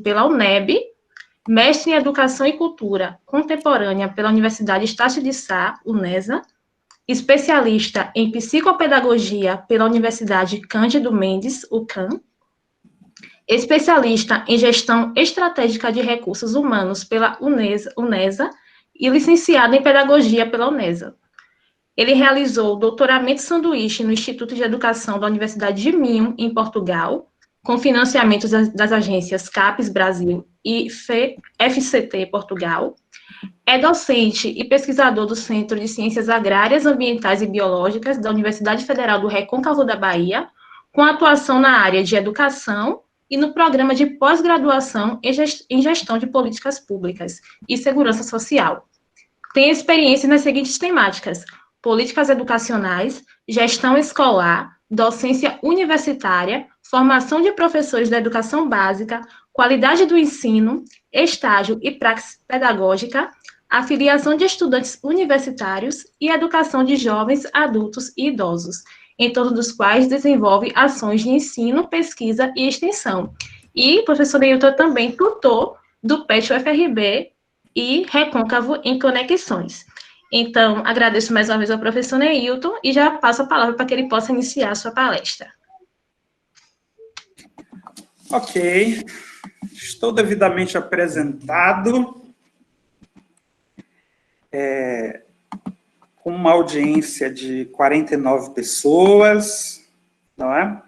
pela UNEB, mestre em Educação e Cultura Contemporânea pela Universidade Estácio de Sá, UNESA, especialista em Psicopedagogia pela Universidade Cândido Mendes, UCAM, especialista em Gestão Estratégica de Recursos Humanos pela UNESA e licenciado em Pedagogia pela UNESA. Ele realizou o doutoramento sanduíche no Instituto de Educação da Universidade de Minho, em Portugal, com financiamentos das agências CAPES Brasil e FCT Portugal. É docente e pesquisador do Centro de Ciências Agrárias, Ambientais e Biológicas da Universidade Federal do Recôncavo da Bahia, com atuação na área de educação e no programa de pós-graduação em gestão de políticas públicas e segurança social. Tem experiência nas seguintes temáticas: políticas educacionais, gestão escolar, docência universitária, formação de professores da educação básica, qualidade do ensino, estágio e praxis pedagógica, afiliação de estudantes universitários e educação de jovens, adultos e idosos, em torno dos quais desenvolve ações de ensino, pesquisa e extensão. E o professor Neilton também tutor do PET UFRB e Recôncavo em Conexões. Então, agradeço mais uma vez ao professor Neilton e já passo a palavra para que ele possa iniciar a sua palestra. Ok, estou devidamente apresentado, com uma audiência de 49 pessoas, não é?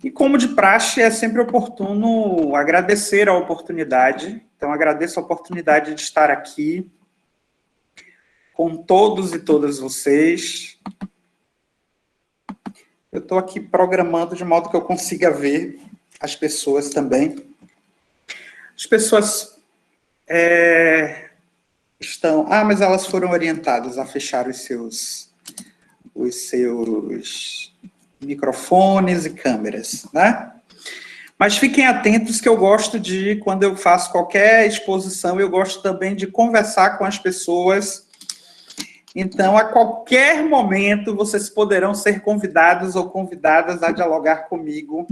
E como de praxe, é sempre oportuno agradecer a oportunidade. Então, agradeço a oportunidade de estar aqui com todos e todas vocês. Eu estou aqui programando de modo que eu consiga ver as pessoas também. As pessoas estão... Ah, mas elas foram orientadas a fechar os seus microfones e câmeras, né? Mas fiquem atentos que eu gosto de, quando eu faço qualquer exposição, eu gosto também de conversar com as pessoas. Então, a qualquer momento, vocês poderão ser convidados ou convidadas a dialogar comigo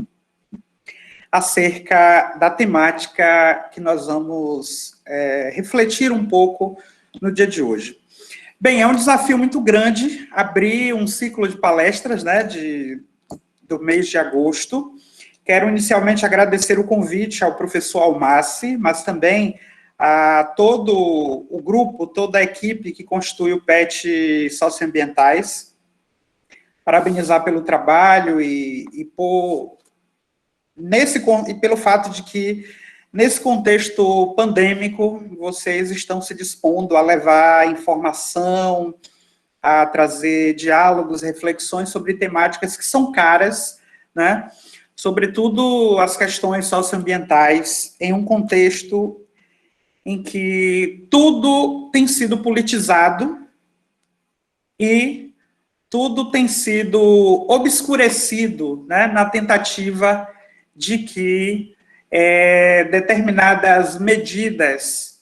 acerca da temática que nós vamos refletir um pouco no dia de hoje. Bem, é um desafio muito grande abrir um ciclo de palestras, né, do mês de agosto. Quero inicialmente agradecer o convite ao professor Almassi, mas também a todo o grupo, toda a equipe que constitui o PET Socioambientais. Parabenizar pelo trabalho e pelo fato de que, nesse contexto pandêmico, vocês estão se dispondo a levar informação, a trazer diálogos, reflexões sobre temáticas que são caras, né? Sobretudo as questões socioambientais, em um contexto em que tudo tem sido politizado e tudo tem sido obscurecido, né, na tentativa de que determinadas medidas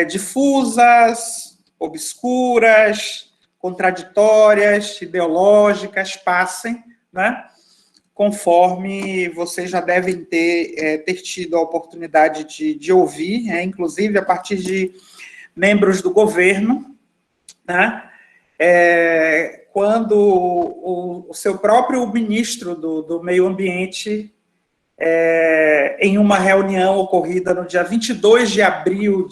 difusas, obscuras, contraditórias, ideológicas passem, né, conforme vocês já devem ter tido a oportunidade de ouvir, inclusive a partir de membros do governo, né, quando o seu próprio ministro do Meio Ambiente, em uma reunião ocorrida no dia 22 de abril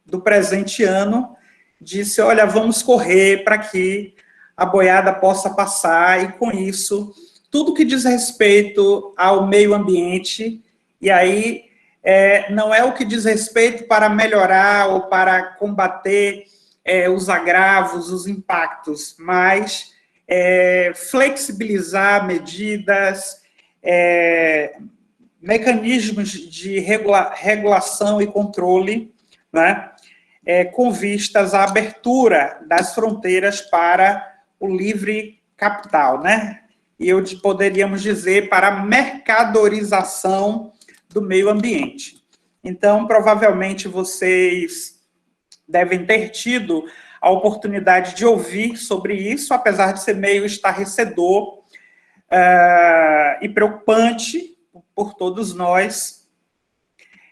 do presente ano, disse: olha, vamos correr para que a boiada possa passar, e com isso, tudo que diz respeito ao meio ambiente, e aí não é o que diz respeito para melhorar ou para combater os agravos, os impactos, mas flexibilizar medidas, mecanismos de regulação e controle, né, com vistas à abertura das fronteiras para o livre capital, né? E poderíamos dizer para a mercadorização do meio ambiente. Então, provavelmente, vocês devem ter tido a oportunidade de ouvir sobre isso, apesar de ser meio estarrecedor e preocupante por todos nós.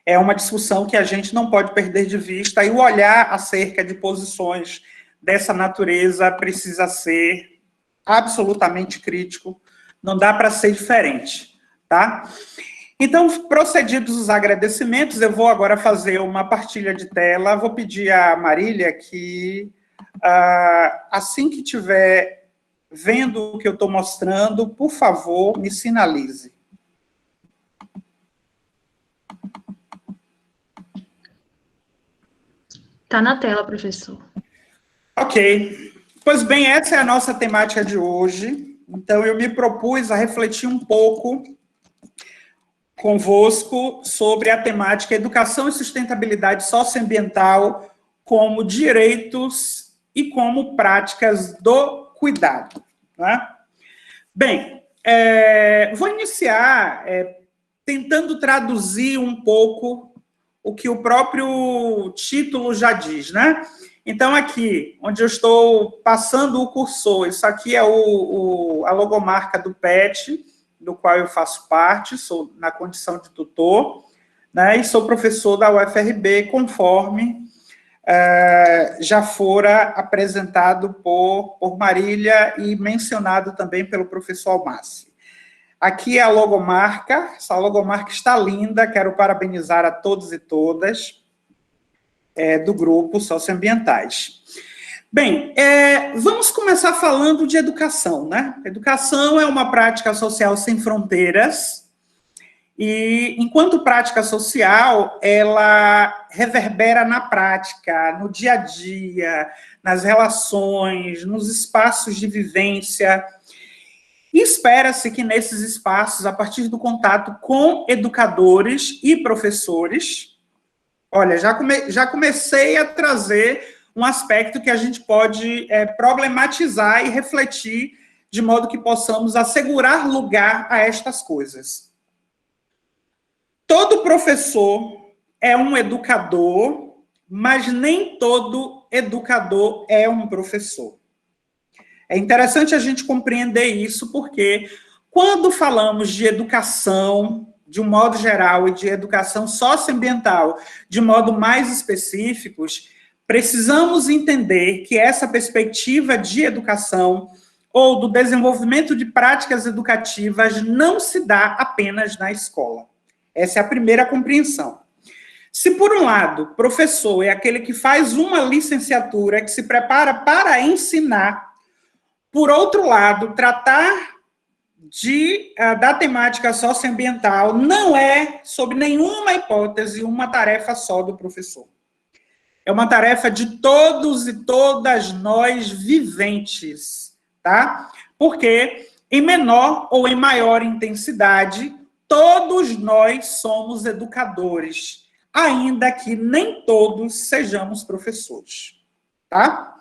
É uma discussão que a gente não pode perder de vista, e o olhar acerca de posições dessa natureza precisa ser absolutamente crítico, não dá para ser diferente, tá? Então, procedidos os agradecimentos, eu vou agora fazer uma partilha de tela, vou pedir à Marília que, assim que estiver vendo o que eu estou mostrando, por favor, me sinalize. Está na tela, professor. Ok. Pois bem, essa é a nossa temática de hoje. Então, eu me propus a refletir um pouco convosco sobre a temática educação e sustentabilidade socioambiental como direitos e como práticas do cuidado. Né? Bem, vou iniciar tentando traduzir um pouco o que o próprio título já diz, né? Então, aqui, onde eu estou passando o cursor, isso aqui é a logomarca do PET, do qual eu faço parte, sou na condição de tutor, né, e sou professor da UFRB, conforme já fora apresentado por Marília e mencionado também pelo professor Almassi. Aqui é a logomarca, essa logomarca está linda, quero parabenizar a todos e todas do grupo Socioambientais. Bem, vamos começar falando de educação, né? Educação é uma prática social sem fronteiras e, enquanto prática social, ela reverbera na prática, no dia a dia, nas relações, nos espaços de vivência. E espera-se que nesses espaços, a partir do contato com educadores e professores, olha, já comecei a trazer um aspecto que a gente pode problematizar e refletir de modo que possamos assegurar lugar a estas coisas. Todo professor é um educador, mas nem todo educador é um professor. É interessante a gente compreender isso, porque quando falamos de educação, de um modo geral, e de educação socioambiental, de modo mais específicos, precisamos entender que essa perspectiva de educação ou do desenvolvimento de práticas educativas não se dá apenas na escola. Essa é a primeira compreensão. Se, por um lado, professor é aquele que faz uma licenciatura, que se prepara para ensinar, por outro lado, tratar da temática socioambiental não é, sob nenhuma hipótese, uma tarefa só do professor. É uma tarefa de todos e todas nós viventes, tá? Porque, em menor ou em maior intensidade, todos nós somos educadores, ainda que nem todos sejamos professores, tá?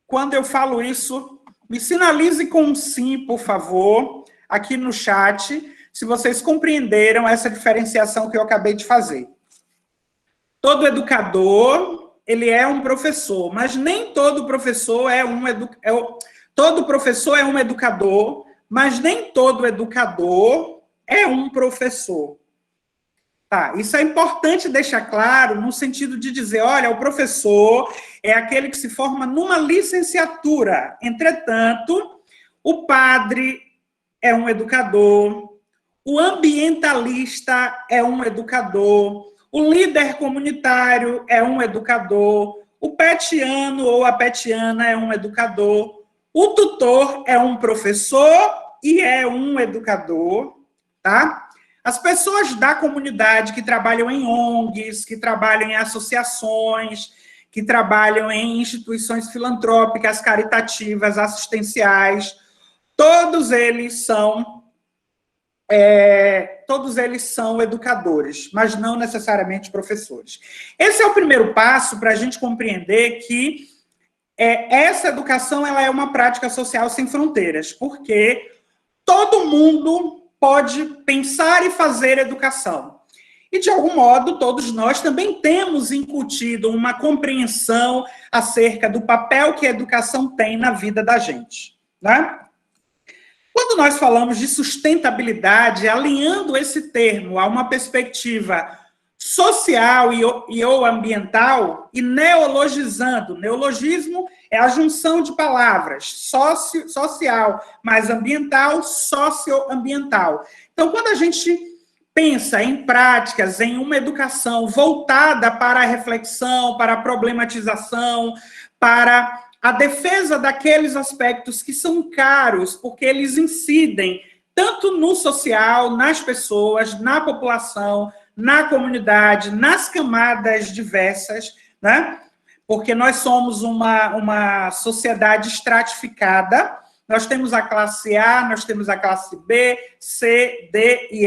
Quando eu falo isso, me sinalize com um sim, por favor, aqui no chat, se vocês compreenderam essa diferenciação que eu acabei de fazer. Todo educador, ele é um professor, mas nem todo professor todo professor é um educador, mas nem todo educador é um professor. Tá, isso é importante deixar claro no sentido de dizer, olha, o professor é aquele que se forma numa licenciatura. Entretanto, o padre é um educador, o ambientalista é um educador, o líder comunitário é um educador, o petiano ou a petiana é um educador, o tutor é um professor e é um educador, tá? As pessoas da comunidade que trabalham em ONGs, que trabalham em associações, que trabalham em instituições filantrópicas, caritativas, assistenciais, todos eles são educadores, mas não necessariamente professores. Esse é o primeiro passo para a gente compreender que essa educação ela é uma prática social sem fronteiras, porque todo mundo pode pensar e fazer educação. E, de algum modo, todos nós também temos incutido uma compreensão acerca do papel que a educação tem na vida da gente, né? Quando nós falamos de sustentabilidade, alinhando esse termo a uma perspectiva social ou ambiental e neologizando. Neologismo é a junção de palavras, social mais ambiental, socioambiental. Então, quando a gente pensa em práticas, em uma educação voltada para a reflexão, para a problematização, para a defesa daqueles aspectos que são caros, porque eles incidem tanto no social, nas pessoas, na população, na comunidade, nas camadas diversas, né? Porque nós somos uma sociedade estratificada, nós temos a classe A, nós temos a classe B, C, D e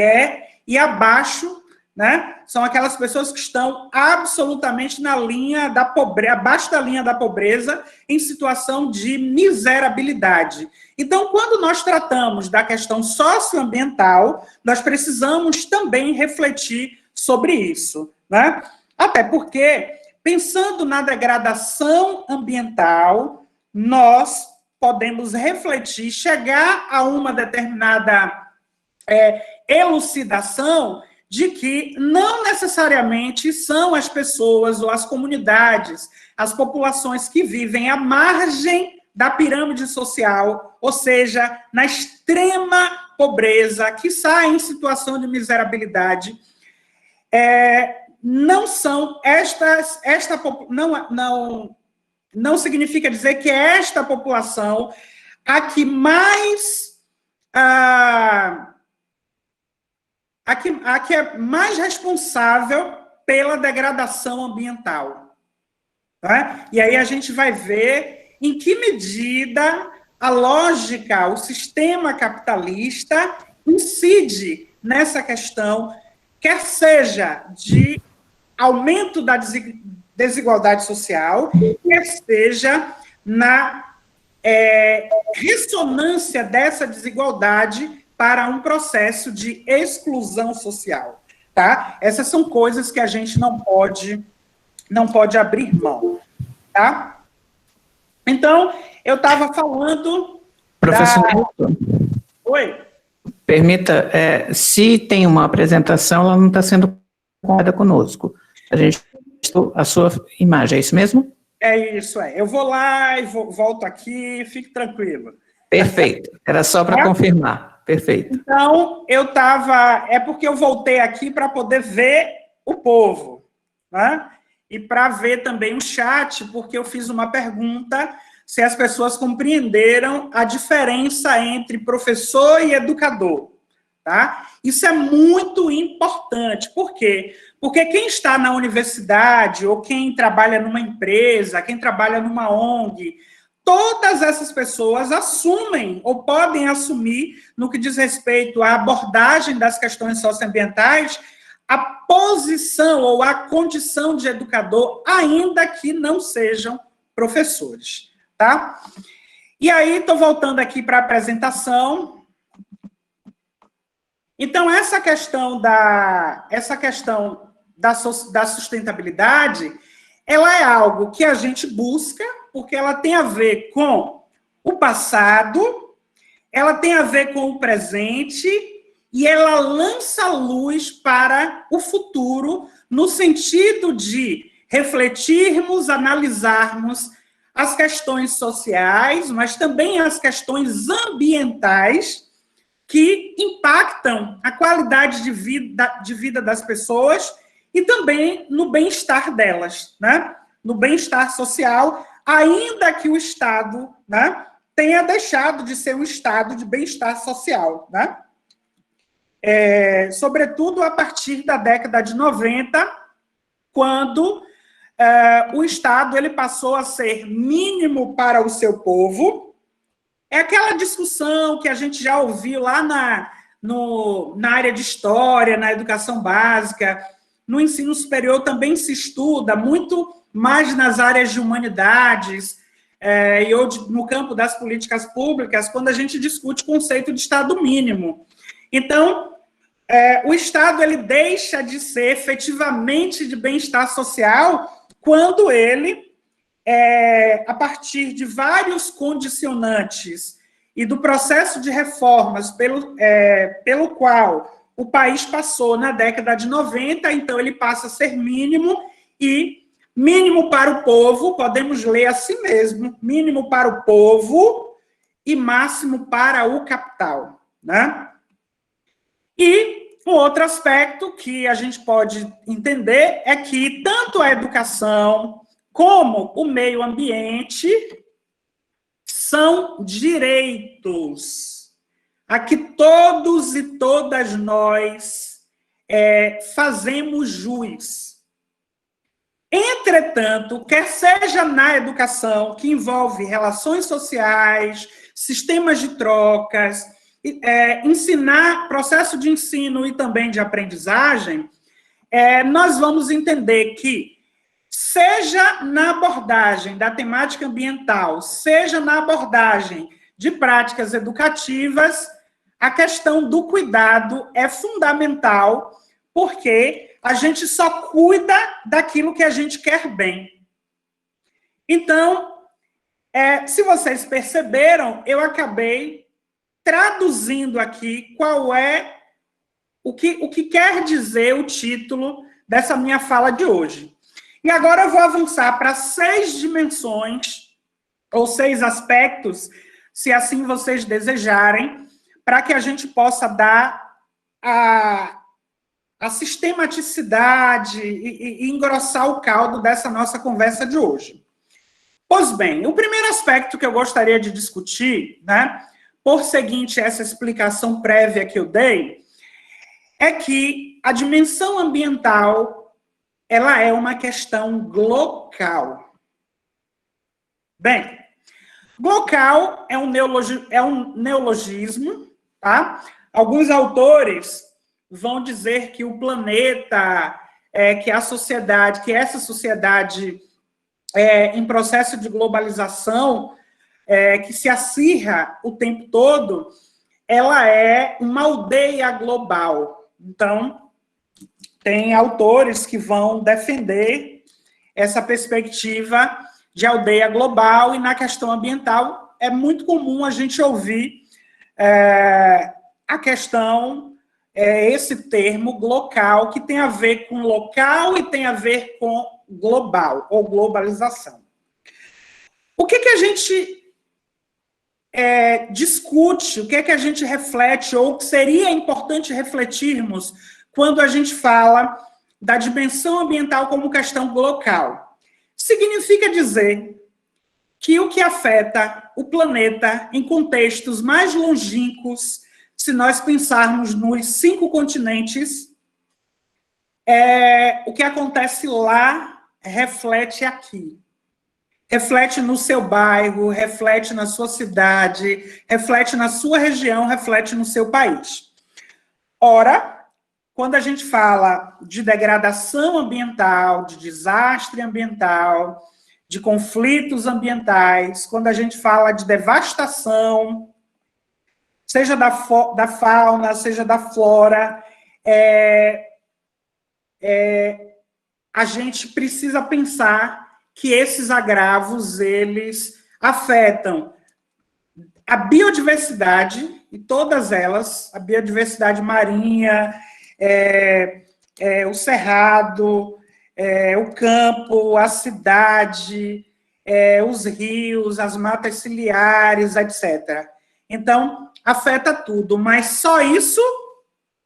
E abaixo, né, são aquelas pessoas que estão absolutamente na linha da pobreza, abaixo da linha da pobreza, em situação de miserabilidade. Então, quando nós tratamos da questão socioambiental, nós precisamos também refletir sobre isso, né? Até porque, pensando na degradação ambiental, nós podemos refletir, chegar a uma determinada elucidação de que não necessariamente são as pessoas ou as comunidades, as populações que vivem à margem da pirâmide social, ou seja, na extrema pobreza, que saem em situação de miserabilidade, não são não significa dizer que é esta população a que mais a que é mais responsável pela degradação ambiental. Tá? E aí a gente vai ver em que medida a lógica, o sistema capitalista incide nessa questão, quer seja de aumento da desigualdade social, quer seja na ressonância dessa desigualdade para um processo de exclusão social, tá? Essas são coisas que a gente não pode abrir mão, tá? Então, eu estava falando... Professor, Oi? Permita, se tem uma apresentação, ela não está sendo contada conosco. A sua imagem, é isso mesmo? É isso, Eu vou lá e volto aqui, fique tranquilo. Perfeito, era só para confirmar. Perfeito. Então, é porque eu voltei aqui para poder ver o povo, né? E para ver também o chat, porque eu fiz uma pergunta se as pessoas compreenderam a diferença entre professor e educador, tá? Isso é muito importante. Por quê? Porque quem está na universidade, ou quem trabalha numa empresa, quem trabalha numa ONG, todas essas pessoas assumem, ou podem assumir, no que diz respeito à abordagem das questões socioambientais, a posição ou a condição de educador, ainda que não sejam professores, tá? E aí, estou voltando aqui para a apresentação. Então, essa questão da sustentabilidade, ela é algo que a gente busca, porque ela tem a ver com o passado, ela tem a ver com o presente, e ela lança luz para o futuro, no sentido de refletirmos, analisarmos as questões sociais, mas também as questões ambientais, que impactam a qualidade de vida das pessoas e também no bem-estar delas, né? No bem-estar social, ainda que o Estado, né, tenha deixado de ser um Estado de bem-estar social, né? Sobretudo a partir da década de 90, quando o Estado ele passou a ser mínimo para o seu povo. É aquela discussão que a gente já ouviu lá na área de história, na educação básica, no ensino superior também se estuda muito mais nas áreas de humanidades e no campo das políticas públicas, quando a gente discute o conceito de Estado mínimo. Então, o Estado ele deixa de ser efetivamente de bem-estar social quando ele, a partir de vários condicionantes e do processo de reformas pelo qual o país passou na década de 90, então ele passa a ser mínimo, e mínimo para o povo, podemos ler assim mesmo, mínimo para o povo e máximo para o capital, né? E um outro aspecto que a gente pode entender é que tanto a educação como o meio ambiente são direitos a que todos e todas nós fazemos jus. Entretanto, quer seja na educação, que envolve relações sociais, sistemas de trocas, ensinar, processo de ensino e também de aprendizagem, nós vamos entender que, seja na abordagem da temática ambiental, seja na abordagem de práticas educativas, a questão do cuidado é fundamental, porque a gente só cuida daquilo que a gente quer bem. Então, se vocês perceberam, eu acabei traduzindo aqui qual é o que quer dizer o título dessa minha fala de hoje. E agora eu vou avançar para 6 dimensões, ou 6 aspectos, se assim vocês desejarem, para que a gente possa dar a sistematicidade e engrossar o caldo dessa nossa conversa de hoje. Pois bem, o primeiro aspecto que eu gostaria de discutir, né, por seguinte essa explicação prévia que eu dei, é que a dimensão ambiental ela é uma questão glocal. Bem, glocal é um neologismo, tá? Alguns autores vão dizer que o planeta, que a sociedade, que essa sociedade em processo de globalização, que se acirra o tempo todo, ela é uma aldeia global. Então, tem autores que vão defender essa perspectiva de aldeia global, e na questão ambiental é muito comum a gente ouvir a questão, esse termo glocal, que tem a ver com local e tem a ver com global, ou globalização. O que a gente discute, o que a gente reflete, ou que seria importante refletirmos quando a gente fala da dimensão ambiental como questão glocal? Significa dizer que o que afeta o planeta em contextos mais longínquos, se nós pensarmos nos 5 continentes, o que acontece lá reflete aqui. Reflete no seu bairro, reflete na sua cidade, reflete na sua região, reflete no seu país. Ora, quando a gente fala de degradação ambiental, de desastre ambiental, de conflitos ambientais, quando a gente fala de devastação, seja da fauna, seja da flora, a gente precisa pensar que esses agravos, eles afetam a biodiversidade, e todas elas, a biodiversidade marinha, o cerrado, o campo, a cidade, os rios, as matas ciliares, etc. Então, afeta tudo, mas só isso?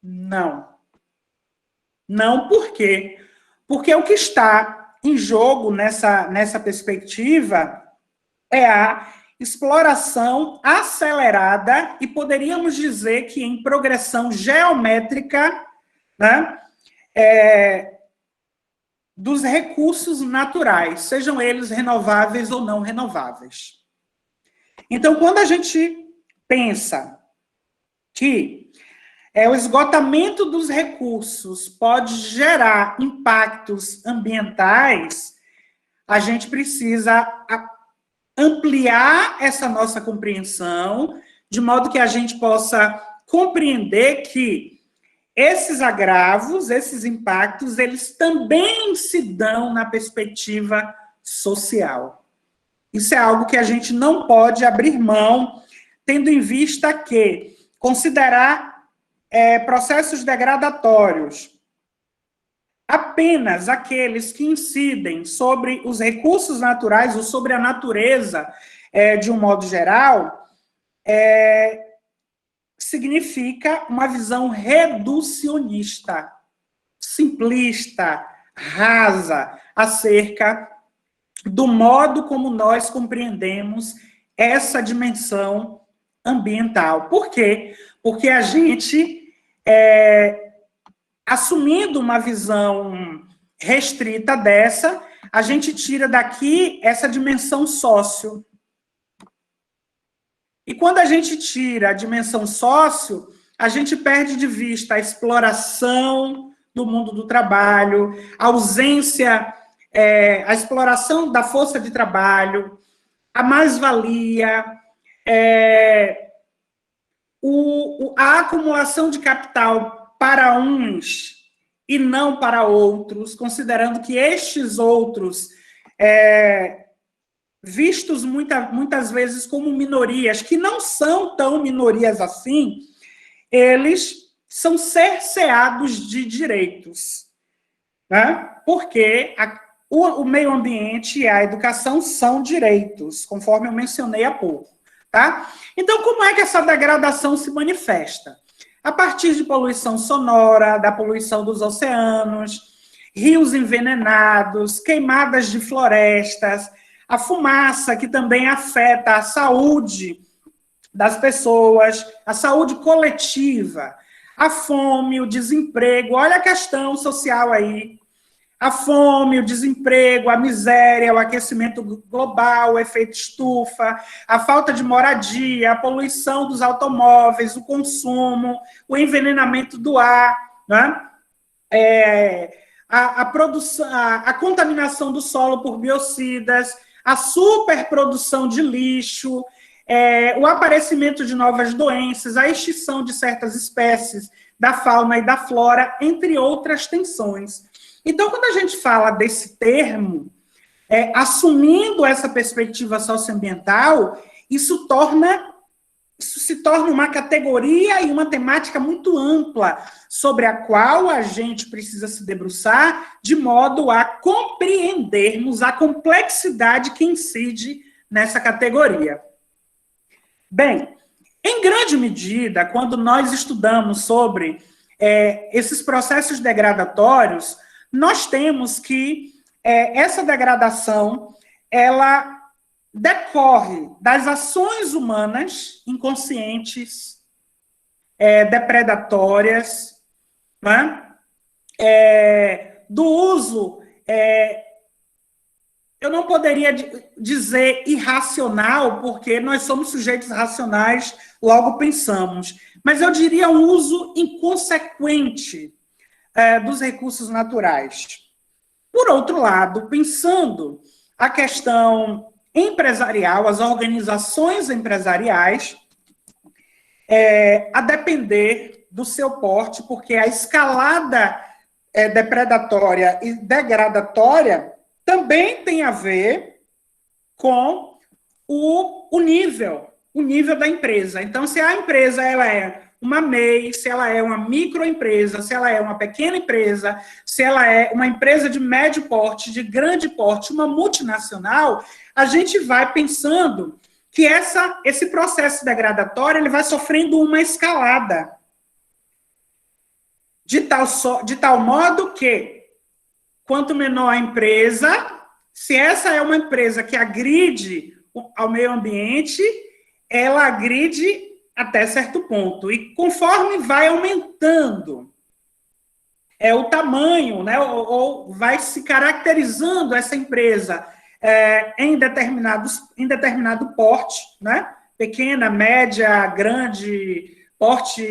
Não. Não, por quê? Porque o que está em jogo nessa perspectiva é a exploração acelerada, e poderíamos dizer que em progressão geométrica, né, dos recursos naturais, sejam eles renováveis ou não renováveis. Então, quando a gente pensa que o esgotamento dos recursos pode gerar impactos ambientais, a gente precisa ampliar essa nossa compreensão, de modo que a gente possa compreender que esses agravos, esses impactos, eles também se dão na perspectiva social. Isso é algo que a gente não pode abrir mão, tendo em vista que considerar processos degradatórios apenas aqueles que incidem sobre os recursos naturais ou sobre a natureza, de um modo geral, significa uma visão reducionista, simplista, rasa, acerca do modo como nós compreendemos essa dimensão ambiental. Por quê? Porque a gente, assumindo uma visão restrita dessa, a gente tira daqui essa dimensão sócio. E quando a gente tira a dimensão sócio, a gente perde de vista a exploração do mundo do trabalho, a ausência, a exploração da força de trabalho, a mais-valia, a acumulação de capital para uns e não para outros, considerando que estes outros, vistos muitas vezes como minorias, que não são tão minorias assim, eles são cerceados de direitos, né? Porque o meio ambiente e a educação são direitos, conforme eu mencionei há pouco, tá? Então, como é que essa degradação se manifesta? A partir de poluição sonora, da poluição dos oceanos, rios envenenados, queimadas de florestas, a fumaça, que também afeta a saúde das pessoas, a saúde coletiva, a fome, o desemprego, olha a questão social aí, a fome, o desemprego, a miséria, o aquecimento global, o efeito estufa, a falta de moradia, a poluição dos automóveis, o consumo, o envenenamento do ar, né? A contaminação do solo por biocidas, a superprodução de lixo, o aparecimento de novas doenças, a extinção de certas espécies da fauna e da flora, entre outras tensões. Então, quando a gente fala desse termo, assumindo essa perspectiva socioambiental, isso se torna uma categoria e uma temática muito ampla, sobre a qual a gente precisa se debruçar, de modo a compreendermos a complexidade que incide nessa categoria. Bem, em grande medida, quando nós estudamos sobre esses processos degradatórios, nós temos que essa degradação, ela decorre das ações humanas inconscientes, depredatórias, né? Do uso, eu não poderia dizer irracional, porque nós somos sujeitos racionais, logo pensamos, mas eu diria um uso inconsequente dos recursos naturais. Por outro lado, pensando a questão empresarial, as organizações empresariais, a depender do seu porte, porque a escalada depredatória e degradatória também tem a ver com o nível da empresa. Então, se a empresa ela é uma MEI, se ela é uma microempresa, se ela é uma pequena empresa, se ela é uma empresa de médio porte, de grande porte, uma multinacional, a gente vai pensando que esse processo degradatório ele vai sofrendo uma escalada. De tal modo que, quanto menor a empresa, se essa é uma empresa que agride ao meio ambiente, ela agride até certo ponto. E conforme vai aumentando o tamanho, né, ou vai se caracterizando essa empresa em determinado porte, né, pequena, média, grande, porte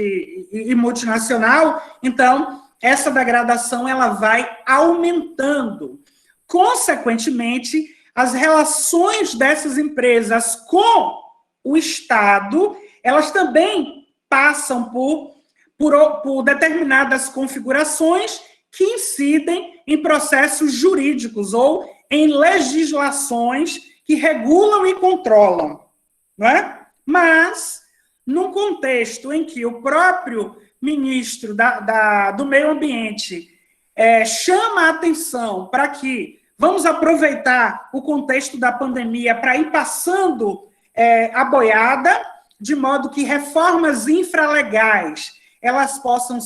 e multinacional, então essa degradação ela vai aumentando. Consequentemente, as relações dessas empresas com o Estado, elas também passam por determinadas configurações que incidem em processos jurídicos ou em legislações que regulam e controlam, não é? Mas num contexto em que o próprio ministro do Meio Ambiente chama a atenção para que vamos aproveitar o contexto da pandemia para ir passando a boiada, de modo que reformas infralegais elas possam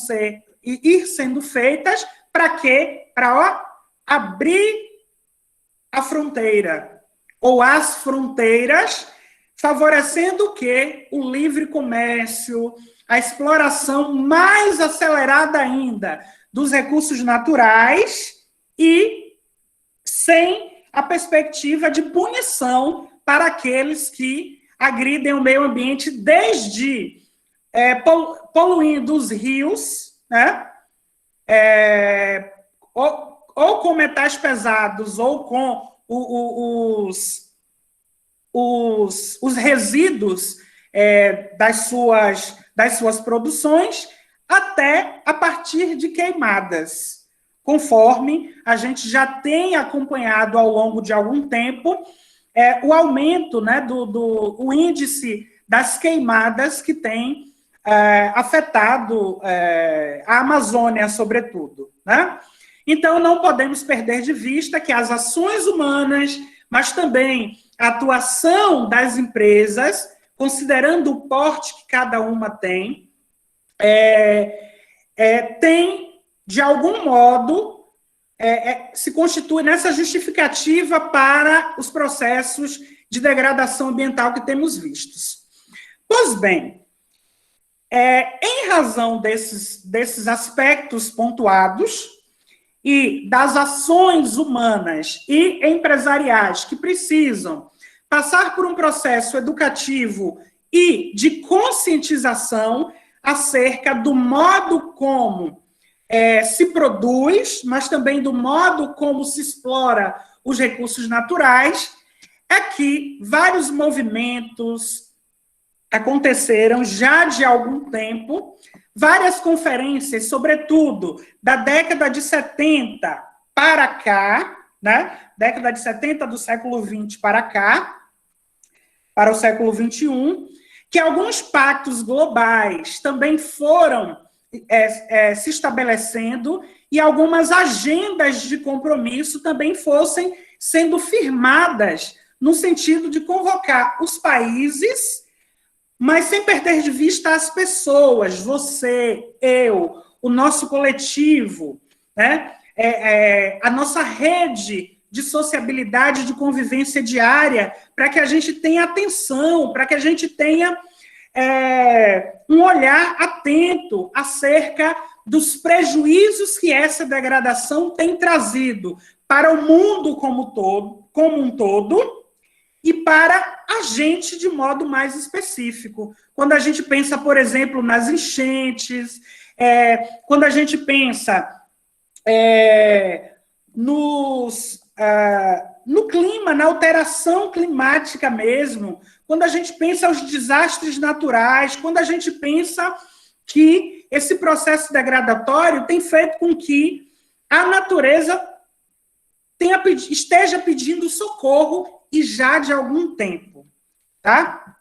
ir sendo feitas para quê? Para abrir a fronteira, ou as fronteiras, favorecendo o quê? O livre comércio, a exploração mais acelerada ainda dos recursos naturais e sem a perspectiva de punição para aqueles que agridem o meio ambiente, desde poluindo os rios, né? Ou com metais pesados, ou com os resíduos das suas produções, até a partir de queimadas, conforme a gente já tem acompanhado ao longo de algum tempo o aumento, né, do índice das queimadas que tem afetado a Amazônia, sobretudo, né? Então, não podemos perder de vista que as ações humanas, mas também a atuação das empresas, considerando o porte que cada uma tem, tem, de algum modo, se constitui nessa justificativa para os processos de degradação ambiental que temos vistos. Pois bem, em razão desses aspectos pontuados e das ações humanas e empresariais que precisam passar por um processo educativo e de conscientização acerca do modo como se produz, mas também do modo como se explora os recursos naturais, é que vários movimentos aconteceram já de algum tempo, várias conferências, sobretudo da década de 70 para cá, né? Década de 70 do século XX para cá, para o século XXI, que alguns pactos globais também foram se estabelecendo e algumas agendas de compromisso também fossem sendo firmadas no sentido de convocar os países, mas sem perder de vista as pessoas, você, eu, o nosso coletivo, né? A nossa rede de sociabilidade, de convivência diária, para que a gente tenha atenção, para que a gente tenha um olhar atento acerca dos prejuízos que essa degradação tem trazido para o mundo como um todo, e para a gente de modo mais específico. Quando a gente pensa, por exemplo, nas enchentes, quando a gente pensa no clima, na alteração climática mesmo, quando a gente pensa os desastres naturais, quando a gente pensa que esse processo degradatório tem feito com que a natureza esteja pedindo socorro e já de algum tempo, tá?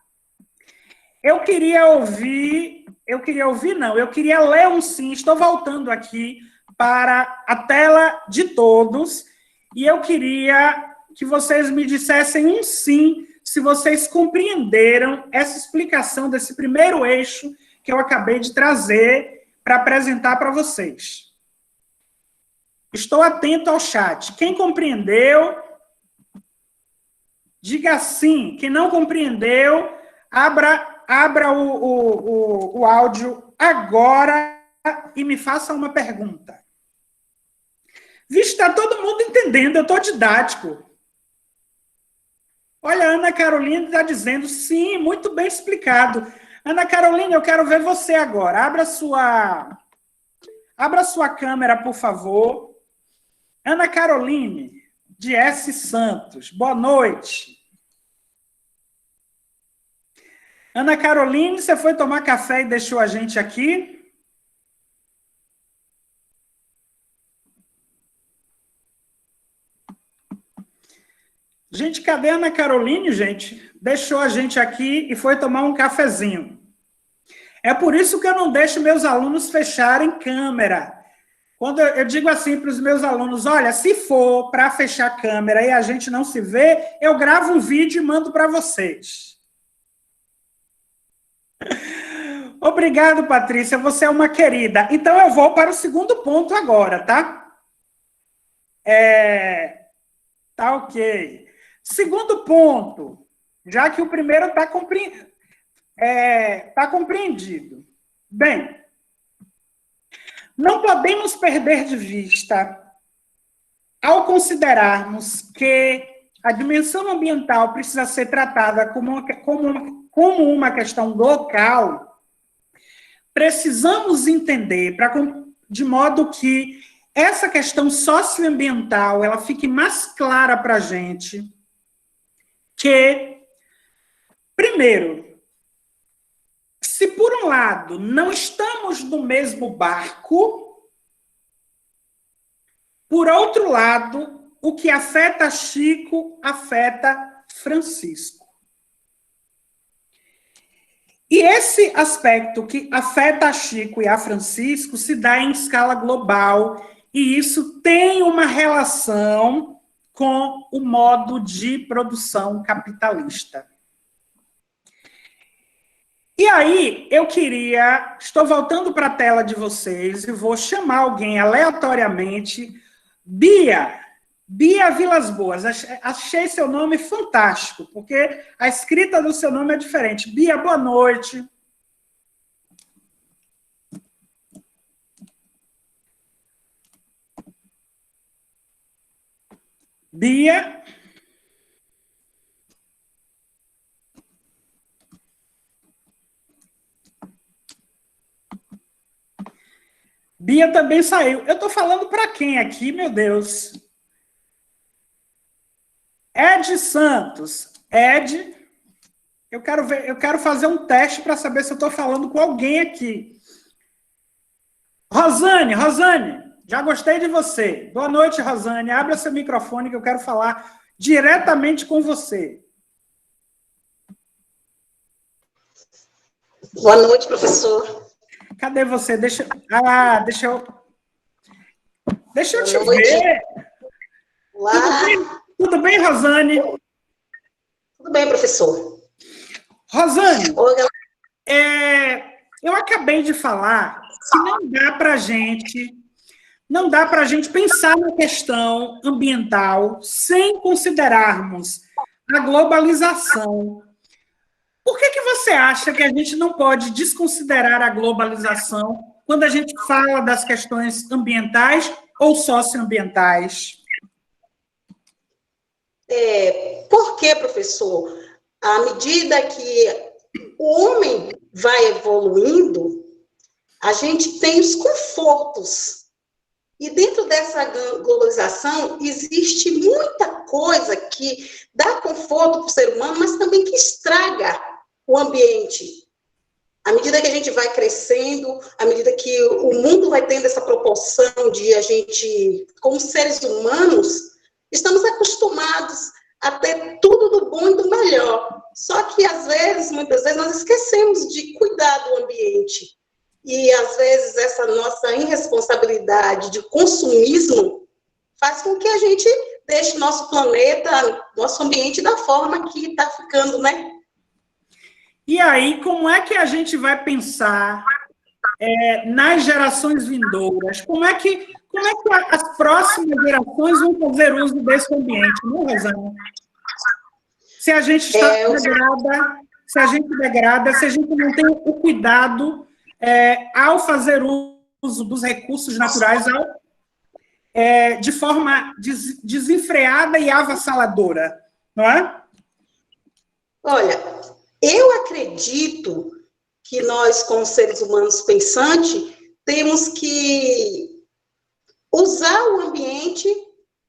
Eu queria ler um sim, estou voltando aqui para a tela de todos, e eu queria que vocês me dissessem um sim, se vocês compreenderam essa explicação desse primeiro eixo que eu acabei de trazer para apresentar para vocês. Estou atento ao chat. Quem compreendeu, diga sim. Quem não compreendeu, abra o áudio agora e me faça uma pergunta. Vixe, está todo mundo entendendo, eu estou didático. Olha, a Ana Carolina está dizendo, sim, muito bem explicado. Ana Carolina, eu quero ver você agora. Abra sua câmera, por favor. Ana Caroline, de S. Santos, boa noite. Ana Caroline, você foi tomar café e deixou a gente aqui? Gente, cadê a Ana Caroline, gente? Deixou a gente aqui e foi tomar um cafezinho. É por isso que eu não deixo meus alunos fecharem câmera. Quando eu digo assim para os meus alunos, olha, se for para fechar a câmera e a gente não se vê, eu gravo um vídeo e mando para vocês. Obrigado, Patrícia, você é uma querida. Então, eu vou para o segundo ponto agora, tá? Tá ok. Segundo ponto, já que o primeiro está compreendido. Bem, não podemos perder de vista, ao considerarmos que a dimensão ambiental precisa ser tratada como uma questão local, precisamos entender, de modo que essa questão socioambiental ela fique mais clara para a gente, que, primeiro, se por um lado não estamos no mesmo barco, por outro lado, o que afeta Chico afeta Francisco. E esse aspecto que afeta a Chico e a Francisco se dá em escala global, e isso tem uma relação com o modo de produção capitalista. E aí, estou voltando para a tela de vocês e vou chamar alguém aleatoriamente. Bia Vilas Boas, achei seu nome fantástico, porque a escrita do seu nome é diferente. Bia, boa noite. Bia. Bia também saiu. Eu estou falando para quem aqui, meu Deus? Ed Santos. Ed, eu quero fazer um teste para saber se eu estou falando com alguém aqui. Rosane, já gostei de você. Boa noite, Rosane. Abra seu microfone que eu quero falar diretamente com você. Boa noite, professor. Cadê você? Deixa eu te ver. Olá. Tudo bem, Rosane? Tudo bem, professor. Rosane, Oi, galera. eu acabei de falar que não dá para a gente pensar na questão ambiental sem considerarmos a globalização. Por que você acha que a gente não pode desconsiderar a globalização quando a gente fala das questões ambientais ou socioambientais? Por que, professor? À medida que o homem vai evoluindo, a gente tem os confortos. E dentro dessa globalização, existe muita coisa que dá conforto para o ser humano, mas também que estraga o ambiente. À medida que a gente vai crescendo, à medida que o mundo vai tendo essa proporção de a gente, como seres humanos, estamos acostumados a ter tudo do bom e do melhor. Só que, muitas vezes, nós esquecemos de cuidar do ambiente. E, às vezes, essa nossa irresponsabilidade de consumismo faz com que a gente deixe nosso planeta, nosso ambiente da forma que está ficando, né? E aí, como é que a gente vai pensar nas gerações vindouras? Como é que as próximas gerações vão fazer uso desse ambiente, não, Rosana? Se a gente degrada, se a gente não tem o cuidado ao fazer uso dos recursos naturais de forma desenfreada e avassaladora, não é? Olha, eu acredito que nós, como seres humanos pensantes, temos que usar o ambiente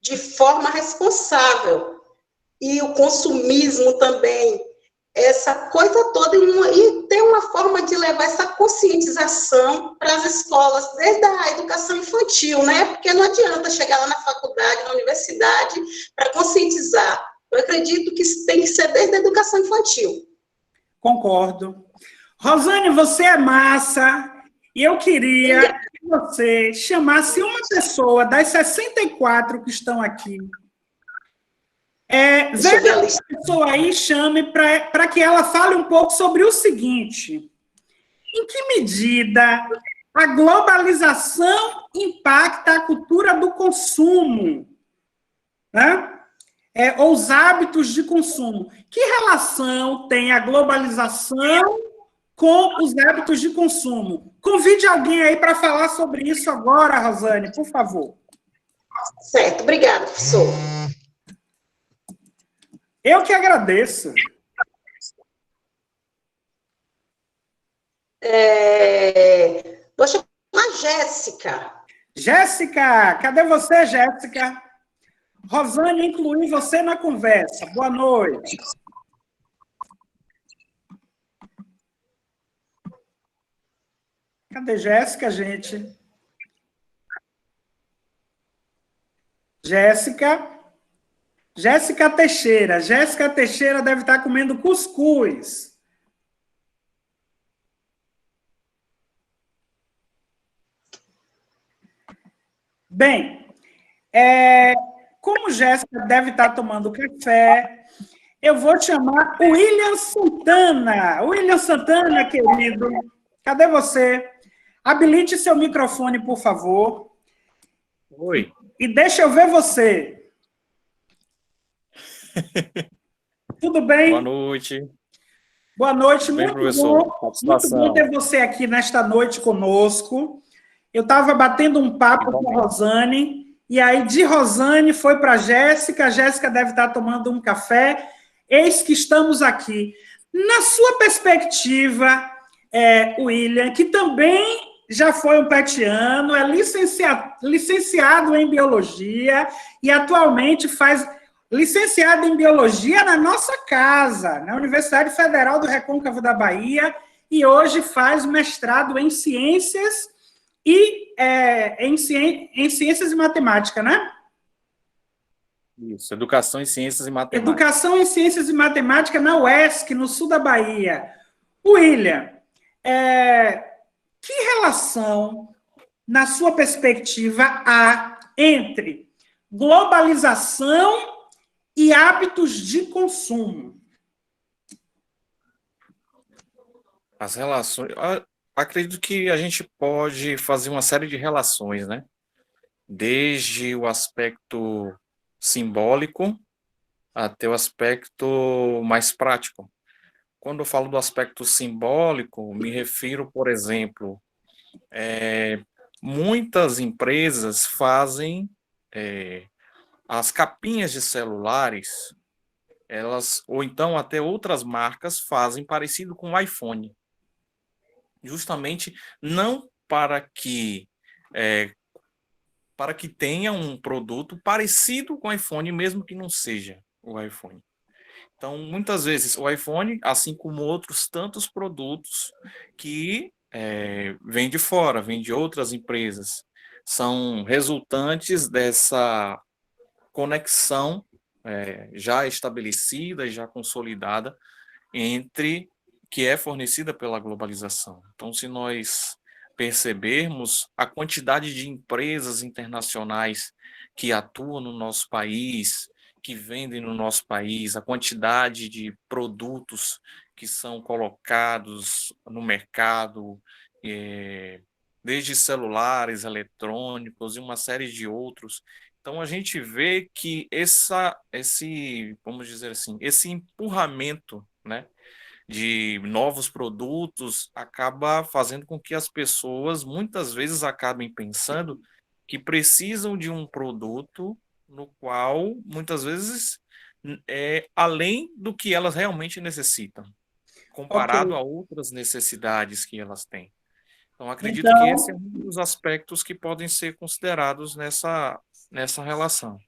de forma responsável. E o consumismo também, essa coisa toda, e ter uma forma de levar essa conscientização para as escolas, desde a educação infantil, né? Porque não adianta chegar lá na faculdade, na universidade, para conscientizar. Eu acredito que isso tem que ser desde a educação infantil. Concordo. Rosane, você é massa, e eu queria que você chamasse uma pessoa das 64 que estão aqui. Deixa eu ver Veja a uma lista. pessoa aí, chame para que ela fale um pouco sobre o seguinte: em que medida a globalização impacta a cultura do consumo, né? Ou os hábitos de consumo? Que relação tem a globalização com os hábitos de consumo? Convide alguém aí para falar sobre isso agora, Rosane, por favor. Certo, obrigada, professor. Eu que agradeço. Vou chamar a Jéssica. Jéssica, cadê você, Jéssica? Rosane, incluí você na conversa. Boa noite. Cadê Jéssica, gente? Jéssica. Jéssica Teixeira. Jéssica Teixeira deve estar comendo cuscuz. Bem, como Jéssica deve estar tomando café, eu vou chamar o William Santana. William Santana, querido, cadê você? Habilite seu microfone, por favor. Oi. E deixa eu ver você. Tudo bem? Boa noite. Boa noite, Tudo bem, muito professor? bom. Muito Satisfação. bom ter você aqui nesta noite conosco. Eu estava batendo um papo com a Rosane, e aí de Rosane foi para a Jéssica deve estar tomando um café, eis que estamos aqui. Na sua perspectiva, William, que também já foi um petiano, é licenciado em Biologia, e atualmente faz licenciado em Biologia na nossa casa, na Universidade Federal do Recôncavo da Bahia, e hoje faz mestrado em Ciências e em Ciências e Matemática, né? Isso, Educação em Ciências e Matemática. Educação em Ciências e Matemática na UESC, no sul da Bahia. William, que relação, na sua perspectiva, há entre globalização e hábitos de consumo? As relações... Acredito que a gente pode fazer uma série de relações, né? Desde o aspecto simbólico até o aspecto mais prático. Quando eu falo do aspecto simbólico, me refiro, por exemplo, muitas empresas fazem as capinhas de celulares, ou então até outras marcas fazem parecido com o iPhone. Justamente não para que tenha um produto parecido com o iPhone, mesmo que não seja o iPhone. Então, muitas vezes, o iPhone, assim como outros tantos produtos que vêm de fora, vêm de outras empresas, são resultantes dessa conexão já estabelecida e já consolidada que é fornecida pela globalização. Então, se nós percebermos a quantidade de empresas internacionais que atuam no nosso país, que vendem no nosso país, a quantidade de produtos que são colocados no mercado, desde celulares, eletrônicos e uma série de outros. Então, a gente vê que vamos dizer assim, esse empurramento, né, de novos produtos acaba fazendo com que as pessoas muitas vezes acabem pensando que precisam de um produto no qual muitas vezes é além do que elas realmente necessitam, comparado Ok. a outras necessidades que elas têm. Então, acredito que Então, esse é um dos aspectos que podem ser considerados nessa relação.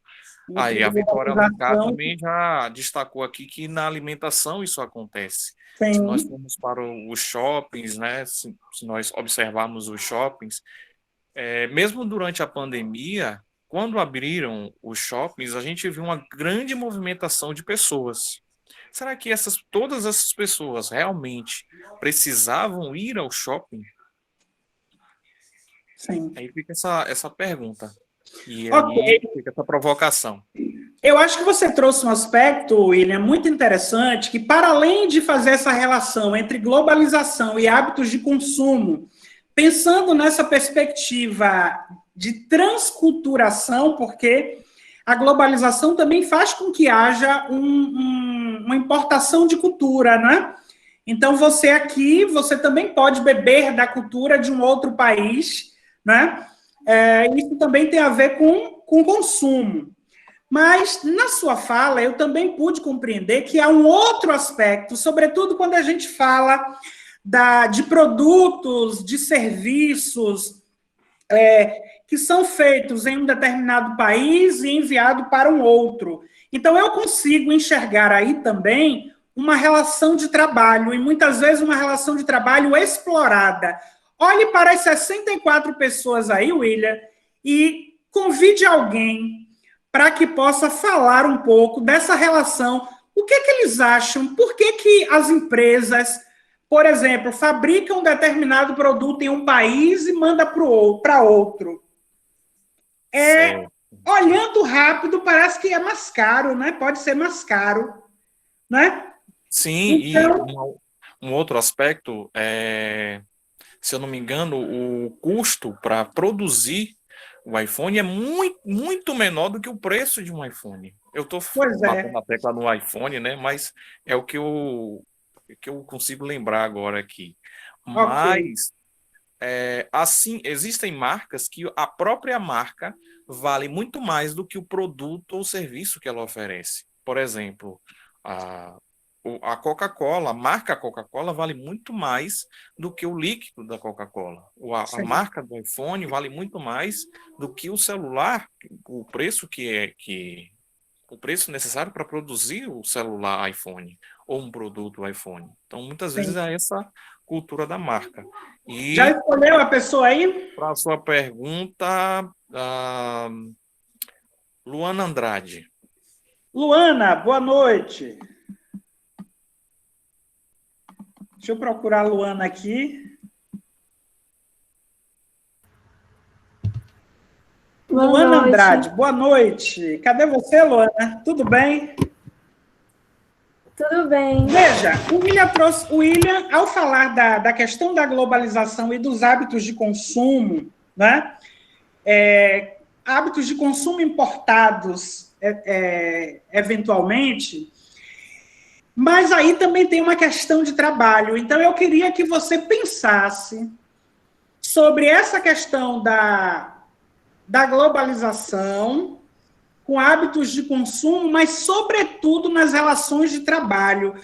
entre E a Vitória Alencar globalização, também já destacou aqui que na alimentação isso acontece. Se nós sim. formos para os shoppings, né, se nós observarmos os shoppings, mesmo durante a pandemia, quando abriram os shoppings, a gente viu uma grande movimentação de pessoas. será que todas essas pessoas realmente precisavam ir ao shopping? Sim. Aí fica essa pergunta. E Ok. aí fica essa provocação. Eu acho que você trouxe um aspecto, William, muito interessante, que para além de fazer essa relação entre globalização e hábitos de consumo, pensando nessa perspectiva de transculturação, porque a globalização também faz com que haja uma importação de cultura, né? Então, você aqui, você também pode beber da cultura de um outro país, né? Isso também tem a ver com consumo. Mas, na sua fala, eu também pude compreender que há um outro aspecto, sobretudo quando a gente fala de produtos, de serviços que são feitos em um determinado país e enviados para um outro. Então, eu consigo enxergar aí também uma relação de trabalho, e muitas vezes uma relação de trabalho explorada. Olhe para as 64 pessoas aí, William, e convide alguém para que possa falar um pouco dessa relação. O que eles acham? Por que as empresas, por exemplo, fabricam um determinado produto em um país e manda para outro? Certo. Olhando rápido, parece que é mais caro, né? Pode ser mais caro, né? Sim, Então, e um outro aspecto se eu não me engano, o custo para produzir o iPhone é muito, muito menor do que o preço de um iPhone. Eu estou pois batendo é. na tecla no iPhone, né? Mas é o que eu consigo lembrar agora aqui. Ok. Mas, assim, existem marcas que a própria marca vale muito mais do que o produto ou serviço que ela oferece. Por exemplo, a, a Coca-Cola, a marca Coca-Cola vale muito mais do que o líquido da Coca-Cola. A Sim. marca do iPhone vale muito mais do que o celular, o preço o preço necessário para produzir o celular iPhone ou um produto iPhone. Então, muitas vezes Sim. é essa cultura da marca. Já E escolheu a pessoa aí? para a sua pergunta, ah, Luana Andrade. Luana, boa noite. Deixa eu procurar a Luana aqui. Boa Luana noite. Andrade, boa noite. Cadê você, Luana? Tudo bem? Tudo bem? Veja, o William, ao falar da questão da globalização e dos hábitos de consumo, né? Hábitos de consumo importados, eventualmente, mas aí também tem uma questão de trabalho. Então, eu queria que você pensasse sobre essa questão da globalização, com hábitos de consumo, mas, sobretudo, nas relações de trabalho.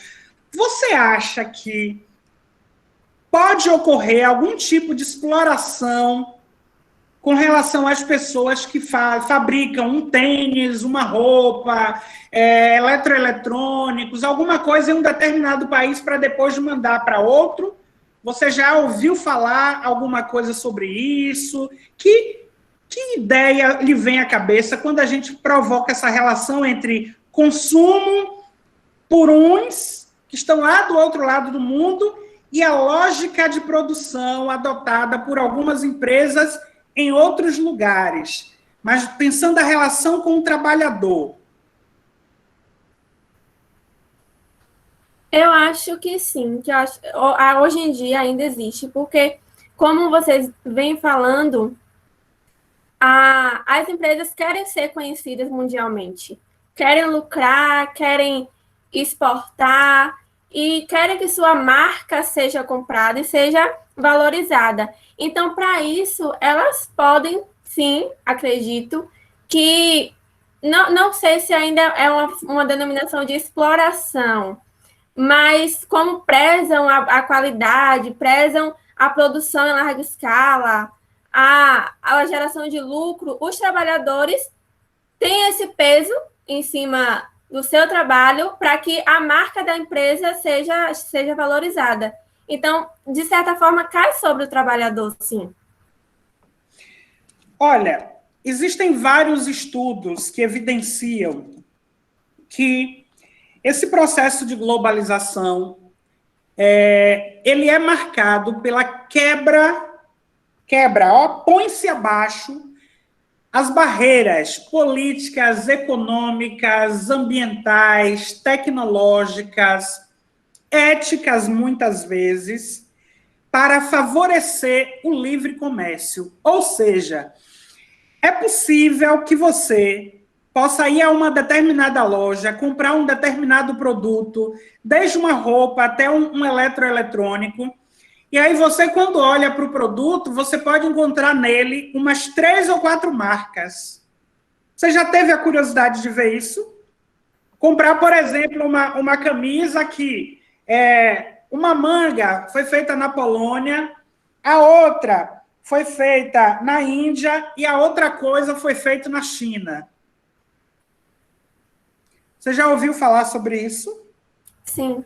Você acha que pode ocorrer algum tipo de exploração com relação às pessoas que fabricam um tênis, uma roupa, eletroeletrônicos, alguma coisa em um determinado país para depois mandar para outro? Você já ouviu falar alguma coisa sobre isso? Que ideia lhe vem à cabeça quando a gente provoca essa relação entre consumo por uns que estão lá do outro lado do mundo e a lógica de produção adotada por algumas empresas em outros lugares, mas pensando a relação com o trabalhador? Eu acho que sim, hoje em dia ainda existe, porque, como vocês vêm falando, as empresas querem ser conhecidas mundialmente, querem lucrar, querem exportar e querem que sua marca seja comprada e seja valorizada. Então, para isso, elas podem, sim, acredito, que não sei se ainda é uma denominação de exploração, mas como prezam a qualidade, prezam a produção em larga escala, a geração de lucro, os trabalhadores têm esse peso em cima do seu trabalho para que a marca da empresa seja valorizada. Então, de certa forma, cai sobre o trabalhador, sim. Olha, existem vários estudos que evidenciam que esse processo de globalização, ele é marcado pela põe-se abaixo as barreiras políticas, econômicas, ambientais, tecnológicas, éticas, muitas vezes, para favorecer o livre comércio. Ou seja, é possível que você possa ir a uma determinada loja, comprar um determinado produto, desde uma roupa até um eletroeletrônico, e aí você, quando olha para o produto, você pode encontrar nele umas 3 ou 4 marcas. Você já teve a curiosidade de ver isso? Comprar, por exemplo, uma camisa que uma manga foi feita na Polônia, a outra foi feita na Índia e a outra coisa foi feita na China. Você já ouviu falar sobre isso? Sim.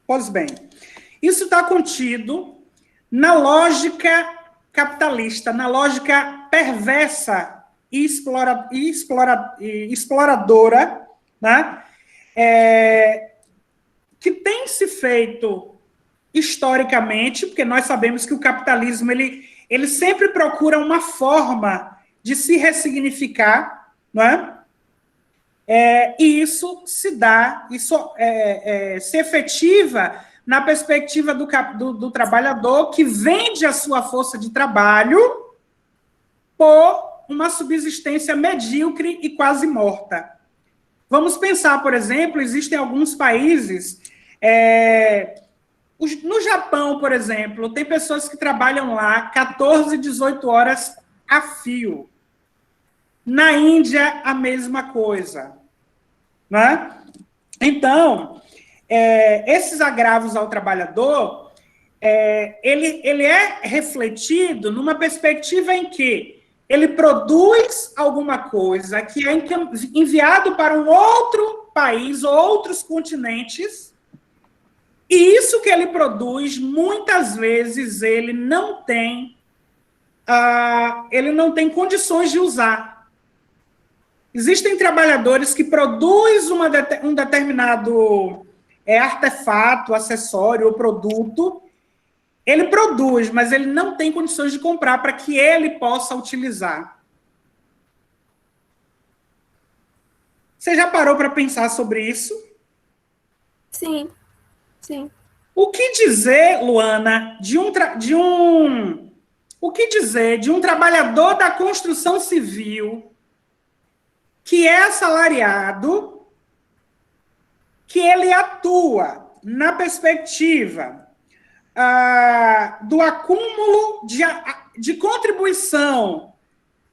Pois bem, isso está contido na lógica capitalista, na lógica perversa e exploradora, né? Que tem se feito historicamente, porque nós sabemos que o capitalismo ele sempre procura uma forma de se ressignificar, não é? E isso se efetiva na perspectiva do trabalhador que vende a sua força de trabalho por uma subsistência medíocre e quase morta. Vamos pensar, por exemplo, existem alguns países, no Japão, por exemplo, tem pessoas que trabalham lá 14, 18 horas a fio. Na Índia, a mesma coisa. Né? Então, esses agravos ao trabalhador, ele é refletido numa perspectiva em que ele produz alguma coisa que é enviado para um outro país ou outros continentes, e isso que ele produz, muitas vezes, ele não tem condições de usar. Existem trabalhadores que produzem um determinado artefato, acessório ou produto. Ele produz, mas ele não tem condições de comprar para que ele possa utilizar. Você já parou para pensar sobre isso? Sim, sim. O que dizer, Luana, o que dizer de um trabalhador da construção civil que é assalariado, que ele atua na perspectiva do acúmulo de contribuição,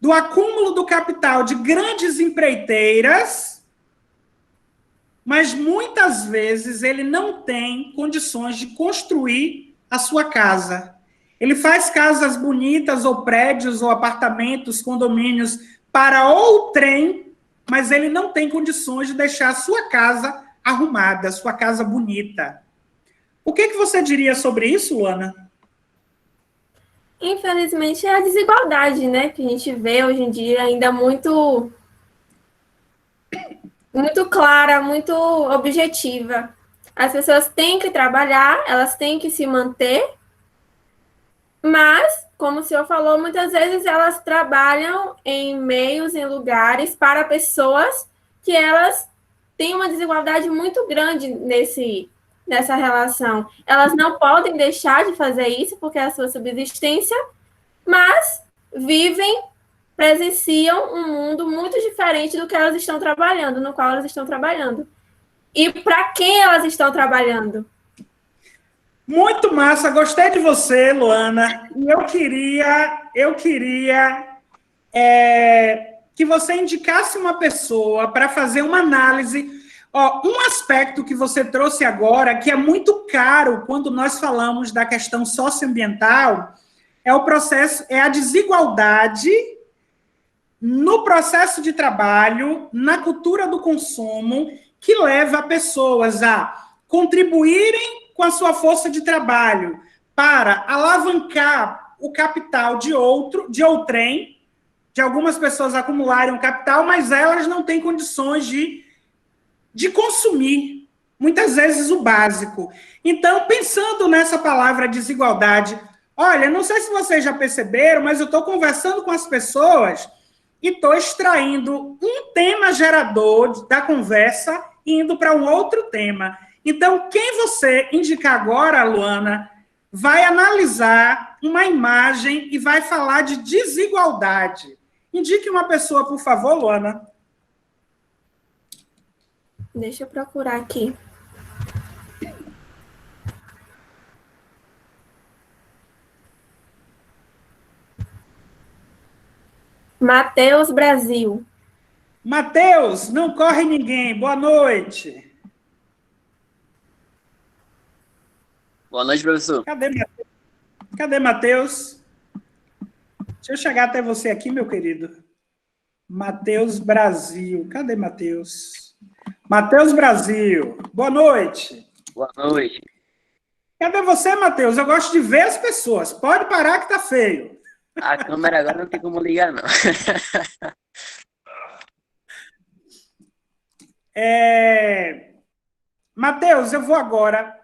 do acúmulo do capital de grandes empreiteiras, mas muitas vezes ele não tem condições de construir a sua casa. Ele faz casas bonitas, ou prédios, ou apartamentos, condomínios, para outrem, mas ele não tem condições de deixar a sua casa arrumada, a sua casa bonita. O que você diria sobre isso, Luana? Infelizmente, é a desigualdade, né, que a gente vê hoje em dia ainda muito clara, muito objetiva. As pessoas têm que trabalhar, elas têm que se manter, mas, como o senhor falou, muitas vezes elas trabalham em meios, em lugares, para pessoas que elas têm uma desigualdade muito grande nessa relação. Elas não podem deixar de fazer isso, porque é a sua subsistência, mas presenciam um mundo muito diferente do que elas estão trabalhando, no qual elas estão trabalhando. E para quem elas estão trabalhando? Muito massa, gostei de você, Luana. E eu queria que você indicasse uma pessoa para fazer uma análise. Um aspecto que você trouxe agora, que é muito caro quando nós falamos da questão socioambiental, é a desigualdade no processo de trabalho, na cultura do consumo, que leva pessoas a contribuírem com a sua força de trabalho para alavancar o capital de outrem, de algumas pessoas acumularem o capital, mas elas não têm condições de de consumir, muitas vezes o básico. Então, pensando nessa palavra desigualdade, olha, não sei se vocês já perceberam, mas eu estou conversando com as pessoas e estou extraindo um tema gerador da conversa e indo para um outro tema. Então, quem você indicar agora, Luana, vai analisar uma imagem e vai falar de desigualdade. Indique uma pessoa, por favor, Luana. Deixa eu procurar aqui. Matheus Brasil. Matheus, não corre ninguém. Boa noite. Boa noite, professor. Cadê Matheus? Deixa eu chegar até você aqui, meu querido. Matheus Brasil. Cadê Matheus? Matheus Brasil. Boa noite. Boa noite. Cadê você, Matheus? Eu gosto de ver as pessoas. Pode parar que tá feio. A câmera agora não tem como ligar, não. Matheus, eu vou agora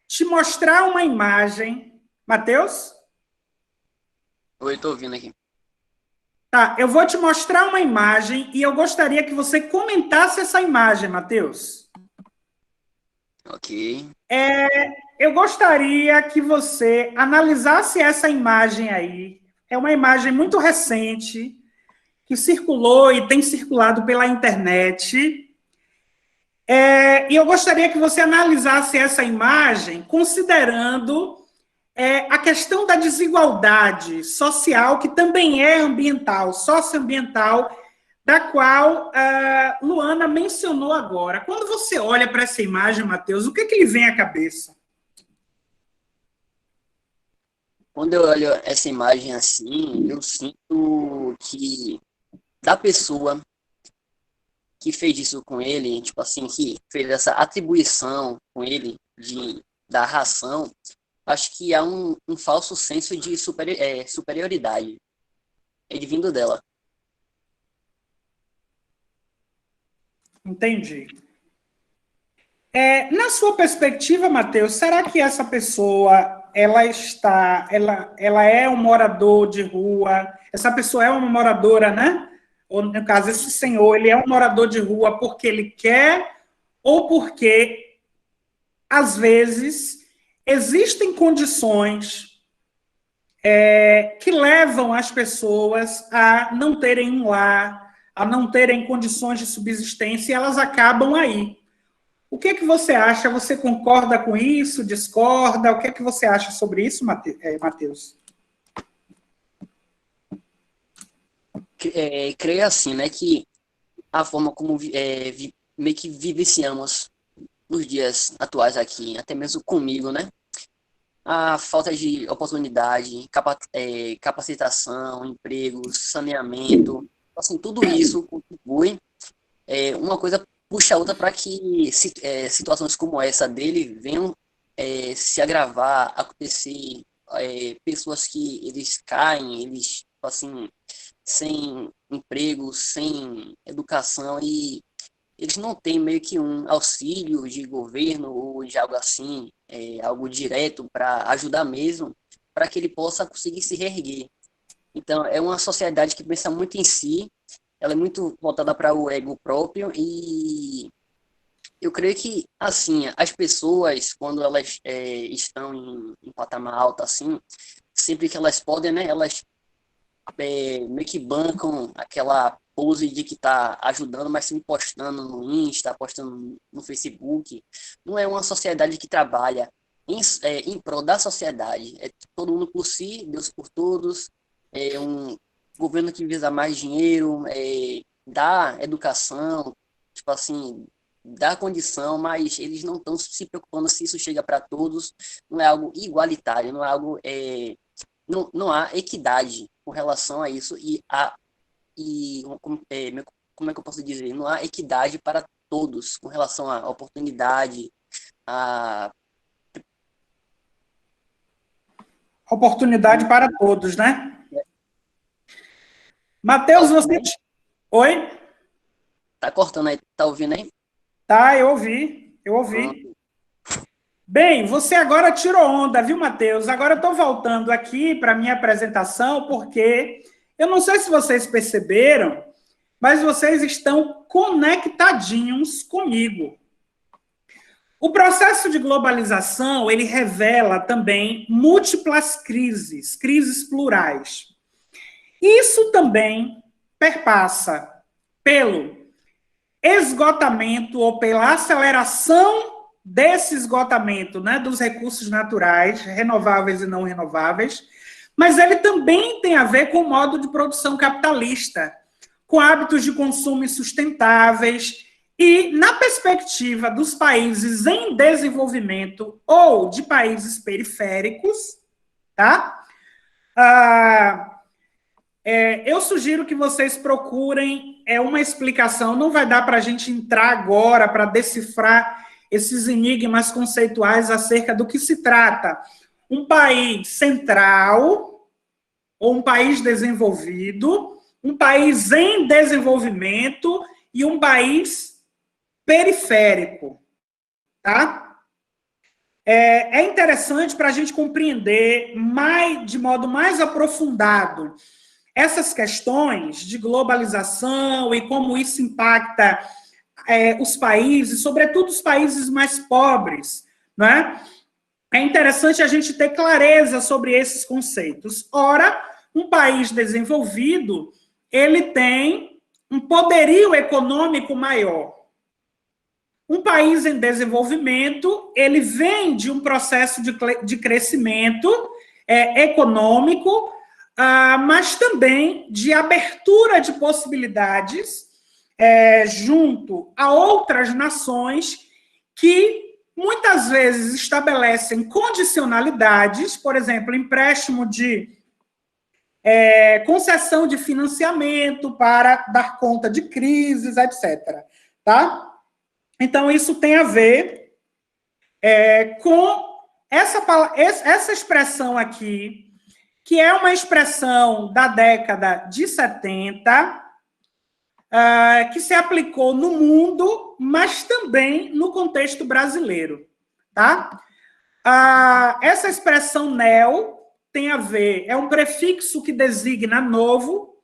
te mostrar uma imagem. Matheus? Oi, estou ouvindo aqui. Tá, eu vou te mostrar uma imagem e eu gostaria que você comentasse essa imagem, Matheus. Ok. Eu gostaria que você analisasse essa imagem aí. É uma imagem muito recente, que circulou e tem circulado pela internet. E eu gostaria que você analisasse essa imagem considerando a questão da desigualdade social, que também é ambiental, socioambiental, da qual Luana mencionou agora. Quando você olha para essa imagem, Matheus, o que lhe vem à cabeça? Quando eu olho essa imagem assim, eu sinto que da pessoa que fez isso com ele, tipo assim, que fez essa atribuição com ele da ração, acho que há um falso senso de superioridade. É vindo dela. Entendi. Na sua perspectiva, Matheus, será que essa pessoa ela é um morador de rua? Essa pessoa é uma moradora, né? Ou, no caso, esse senhor, ele é um morador de rua porque ele quer ou porque, às vezes, existem condições que levam as pessoas a não terem um lar, a não terem condições de subsistência, e elas acabam aí. O que você acha? Você concorda com isso? Discorda? O que você acha sobre isso, Matheus? Creio assim, né, que a forma como meio que vivenciamos nos dias atuais aqui, até mesmo comigo, né, a falta de oportunidade, capacitação, empregos, saneamento, assim, tudo isso contribui, uma coisa puxa a outra para que situações como essa dele venham se agravar, acontecer, pessoas que eles caem, eles, assim, sem emprego, sem educação, e eles não têm meio que um auxílio de governo ou de algo assim, algo direto para ajudar mesmo, para que ele possa conseguir se reerguer. Então, é uma sociedade que pensa muito em si, ela é muito voltada para o ego próprio, e eu creio que, assim, as pessoas, quando elas estão em patamar alto, assim, sempre que elas podem, né, elas meio que bancam aquela pose de que está ajudando, mas sempre postando no Insta, postando no Facebook. Não é uma sociedade que trabalha em prol da sociedade. É todo mundo por si, Deus por todos. É um governo que visa mais dinheiro, dá educação, tipo assim, dá condição, mas eles não estão se preocupando se isso chega para todos. Não é algo igualitário, não é algo... não há equidade com relação a isso, como é que eu posso dizer? Não há equidade para todos com relação à oportunidade, Oportunidade para todos, né? Matheus, você... Oi? Tá cortando aí, tá ouvindo aí? Tá, eu ouvi. Bem, você agora tirou onda, viu, Matheus? Agora eu estou voltando aqui para a minha apresentação, porque eu não sei se vocês perceberam, mas vocês estão conectadinhos comigo. O processo de globalização, ele revela também múltiplas crises plurais. Isso também perpassa pelo esgotamento ou pela aceleração desse esgotamento, né, dos recursos naturais, renováveis e não renováveis, mas ele também tem a ver com o modo de produção capitalista, com hábitos de consumo insustentáveis e, na perspectiva dos países em desenvolvimento ou de países periféricos, tá? Eu sugiro que vocês procurem uma explicação, não vai dar para a gente entrar agora para decifrar esses enigmas conceituais acerca do que se trata um país central ou um país desenvolvido, um país em desenvolvimento e um país periférico, tá? É interessante para a gente compreender de modo mais aprofundado essas questões de globalização e como isso impacta os países, sobretudo os países mais pobres, né? É interessante a gente ter clareza sobre esses conceitos. Ora, um país desenvolvido, ele tem um poderio econômico maior. Um país em desenvolvimento, ele vem de um processo de crescimento econômico, mas também de abertura de possibilidades junto a outras nações que muitas vezes estabelecem condicionalidades, por exemplo, empréstimo de concessão de financiamento para dar conta de crises, etc. Tá? Então, isso tem a ver com essa expressão aqui, que é uma expressão da década de 70, que se aplicou no mundo, mas também no contexto brasileiro. Tá? Essa expressão neo tem a ver, é um prefixo que designa novo,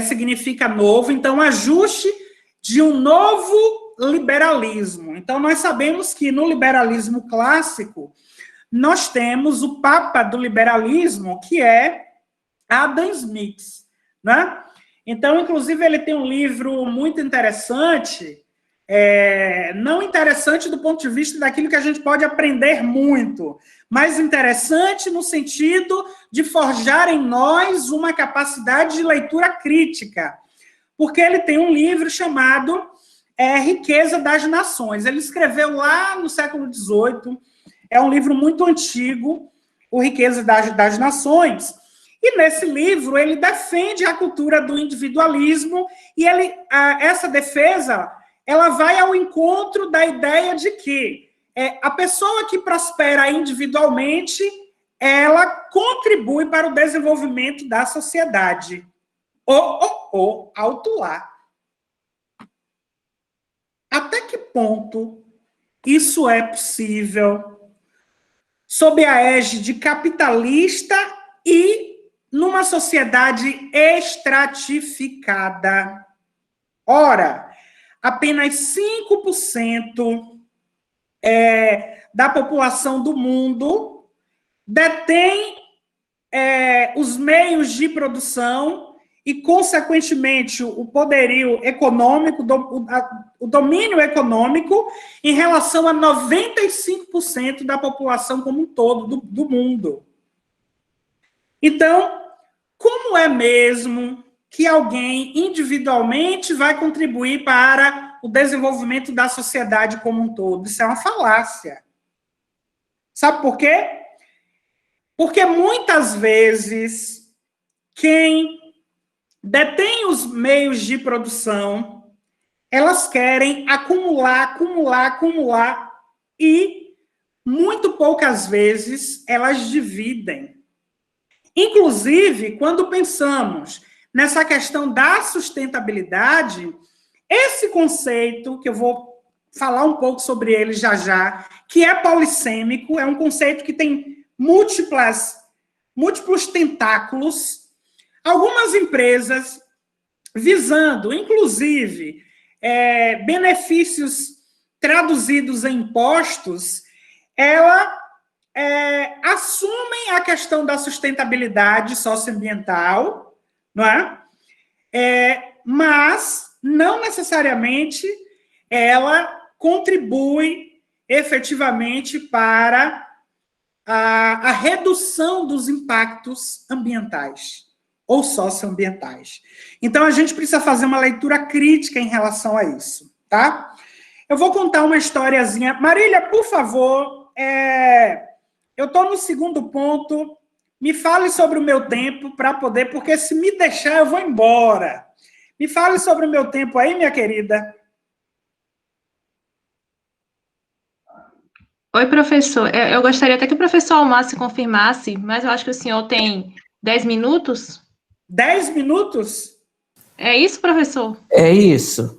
significa novo, então ajuste de um novo liberalismo. Então, nós sabemos que no liberalismo clássico, nós temos o papa do liberalismo, que é Adam Smith, né? Então, inclusive, ele tem um livro muito interessante, não interessante do ponto de vista daquilo que a gente pode aprender muito, mas interessante no sentido de forjar em nós uma capacidade de leitura crítica, porque ele tem um livro chamado Riqueza das Nações. Ele escreveu lá no século XVIII, é um livro muito antigo, o Riqueza das Nações, e nesse livro ele defende a cultura do individualismo, e essa defesa ela vai ao encontro da ideia de que a pessoa que prospera individualmente, ela contribui para o desenvolvimento da sociedade. Alto lá. Até que ponto isso é possível sob a égide capitalista e numa sociedade estratificada? Ora, apenas 5% da população do mundo detém os meios de produção e, consequentemente, o poderio econômico, o domínio econômico em relação a 95% da população como um todo do mundo. Então, como é mesmo que alguém individualmente vai contribuir para o desenvolvimento da sociedade como um todo? Isso é uma falácia. Sabe por quê? Porque muitas vezes quem detém os meios de produção, elas querem acumular, e muito poucas vezes elas dividem. Inclusive, quando pensamos nessa questão da sustentabilidade, esse conceito que eu vou falar um pouco sobre ele já, que é polissêmico, é um conceito que tem múltiplos tentáculos. Algumas empresas, visando, inclusive, benefícios traduzidos em impostos, assumem a questão da sustentabilidade socioambiental, não é? Mas não necessariamente ela contribui efetivamente para a redução dos impactos ambientais ou socioambientais. Então, a gente precisa fazer uma leitura crítica em relação a isso, tá? Eu vou contar uma historiazinha. Marília, por favor, eu estou no segundo ponto, me fale sobre o meu tempo para poder, porque se me deixar eu vou embora. Me fale sobre o meu tempo aí, minha querida. Oi, professor. Eu gostaria até que o professor Almar se confirmasse, mas eu acho que o senhor tem 10 minutos. 10 minutos? É isso, professor? É isso.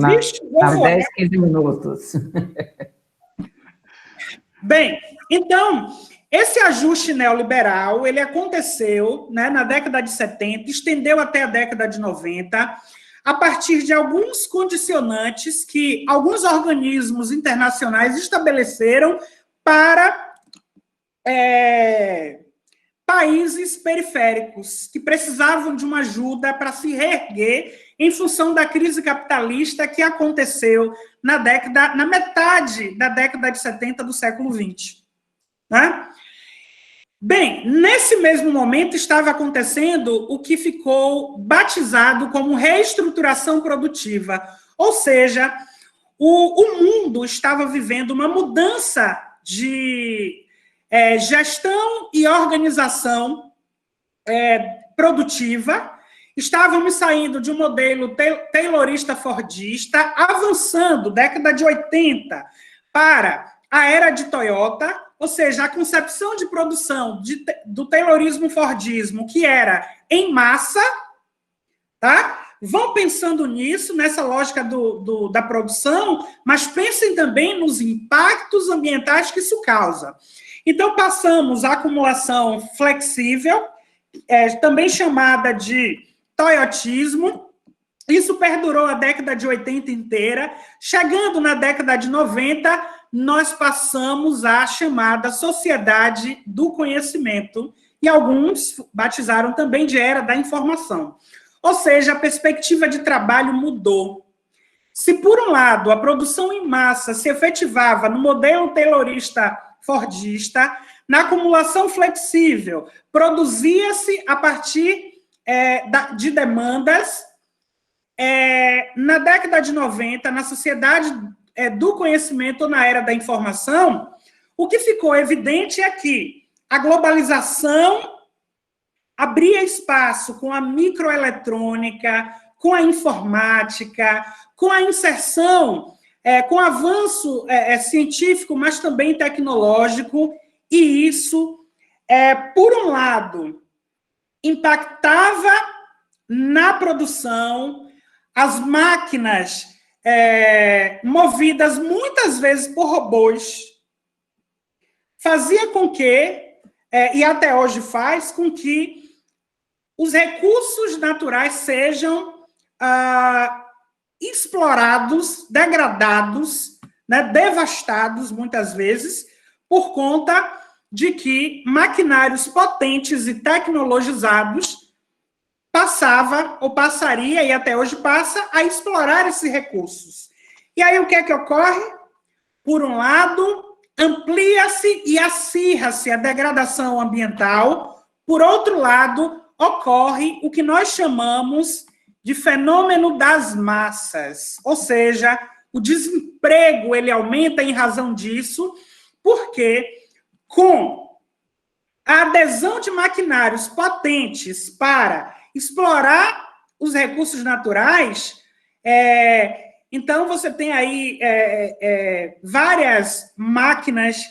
Vixe, 10, 15 minutos. Bem, então, esse ajuste neoliberal, ele aconteceu, né, na década de 70, estendeu até a década de 90, a partir de alguns condicionantes que alguns organismos internacionais estabeleceram para países periféricos que precisavam de uma ajuda para se reerguer em função da crise capitalista que aconteceu na metade da década de 70 do século XX. Né? Bem, nesse mesmo momento estava acontecendo o que ficou batizado como reestruturação produtiva, ou seja, o mundo estava vivendo uma mudança de gestão e organização produtiva. Estávamos saindo de um modelo taylorista-fordista, avançando, década de 80, para a era de Toyota, ou seja, a concepção de produção do taylorismo-fordismo, que era em massa, tá? Vão pensando nisso, nessa lógica da produção, mas pensem também nos impactos ambientais que isso causa. Então, passamos à acumulação flexível, também chamada de toyotismo. Isso perdurou a década de 80 inteira. Chegando na década de 90, nós passamos à chamada sociedade do conhecimento, e alguns batizaram também de era da informação. Ou seja, a perspectiva de trabalho mudou. Se, por um lado, a produção em massa se efetivava no modelo taylorista-fordista, na acumulação flexível, produzia-se a partir de demandas, na década de 90, na sociedade do conhecimento, na era da informação, o que ficou evidente é que a globalização abria espaço com a microeletrônica, com a informática, com a inserção, com o avanço científico, mas também tecnológico, e isso, por um lado, impactava na produção, as máquinas movidas muitas vezes por robôs, fazia com que, e até hoje faz, com que os recursos naturais sejam explorados, degradados, né, devastados, muitas vezes, por conta de que maquinários potentes e tecnologizados passava, ou passaria, e até hoje passa, a explorar esses recursos. E aí o que é que ocorre? Por um lado, amplia-se e acirra-se a degradação ambiental. Por outro lado, ocorre o que nós chamamos de fenômeno das massas, ou seja, o desemprego ele aumenta em razão disso, porque com a adesão de maquinários potentes para explorar os recursos naturais, então você tem aí várias máquinas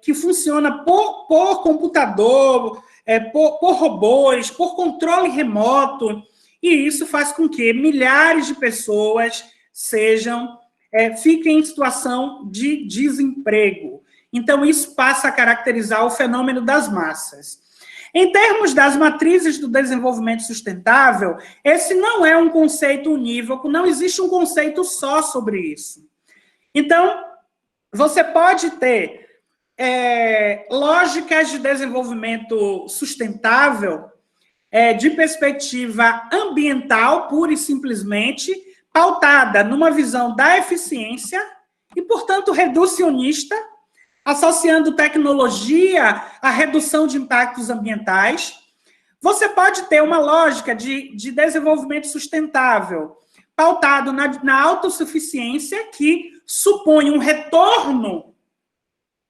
que funcionam por computador, por robôs, por controle remoto, e isso faz com que milhares de pessoas sejam fiquem em situação de desemprego. Então, isso passa a caracterizar o fenômeno das massas. Em termos das matrizes do desenvolvimento sustentável, esse não é um conceito unívoco, não existe um conceito só sobre isso. Então, você pode ter lógicas de desenvolvimento sustentável de perspectiva ambiental, pura e simplesmente, pautada numa visão da eficiência e, portanto, reducionista, associando tecnologia à redução de impactos ambientais. Você pode ter uma lógica de desenvolvimento sustentável, pautado na autossuficiência, que supõe um retorno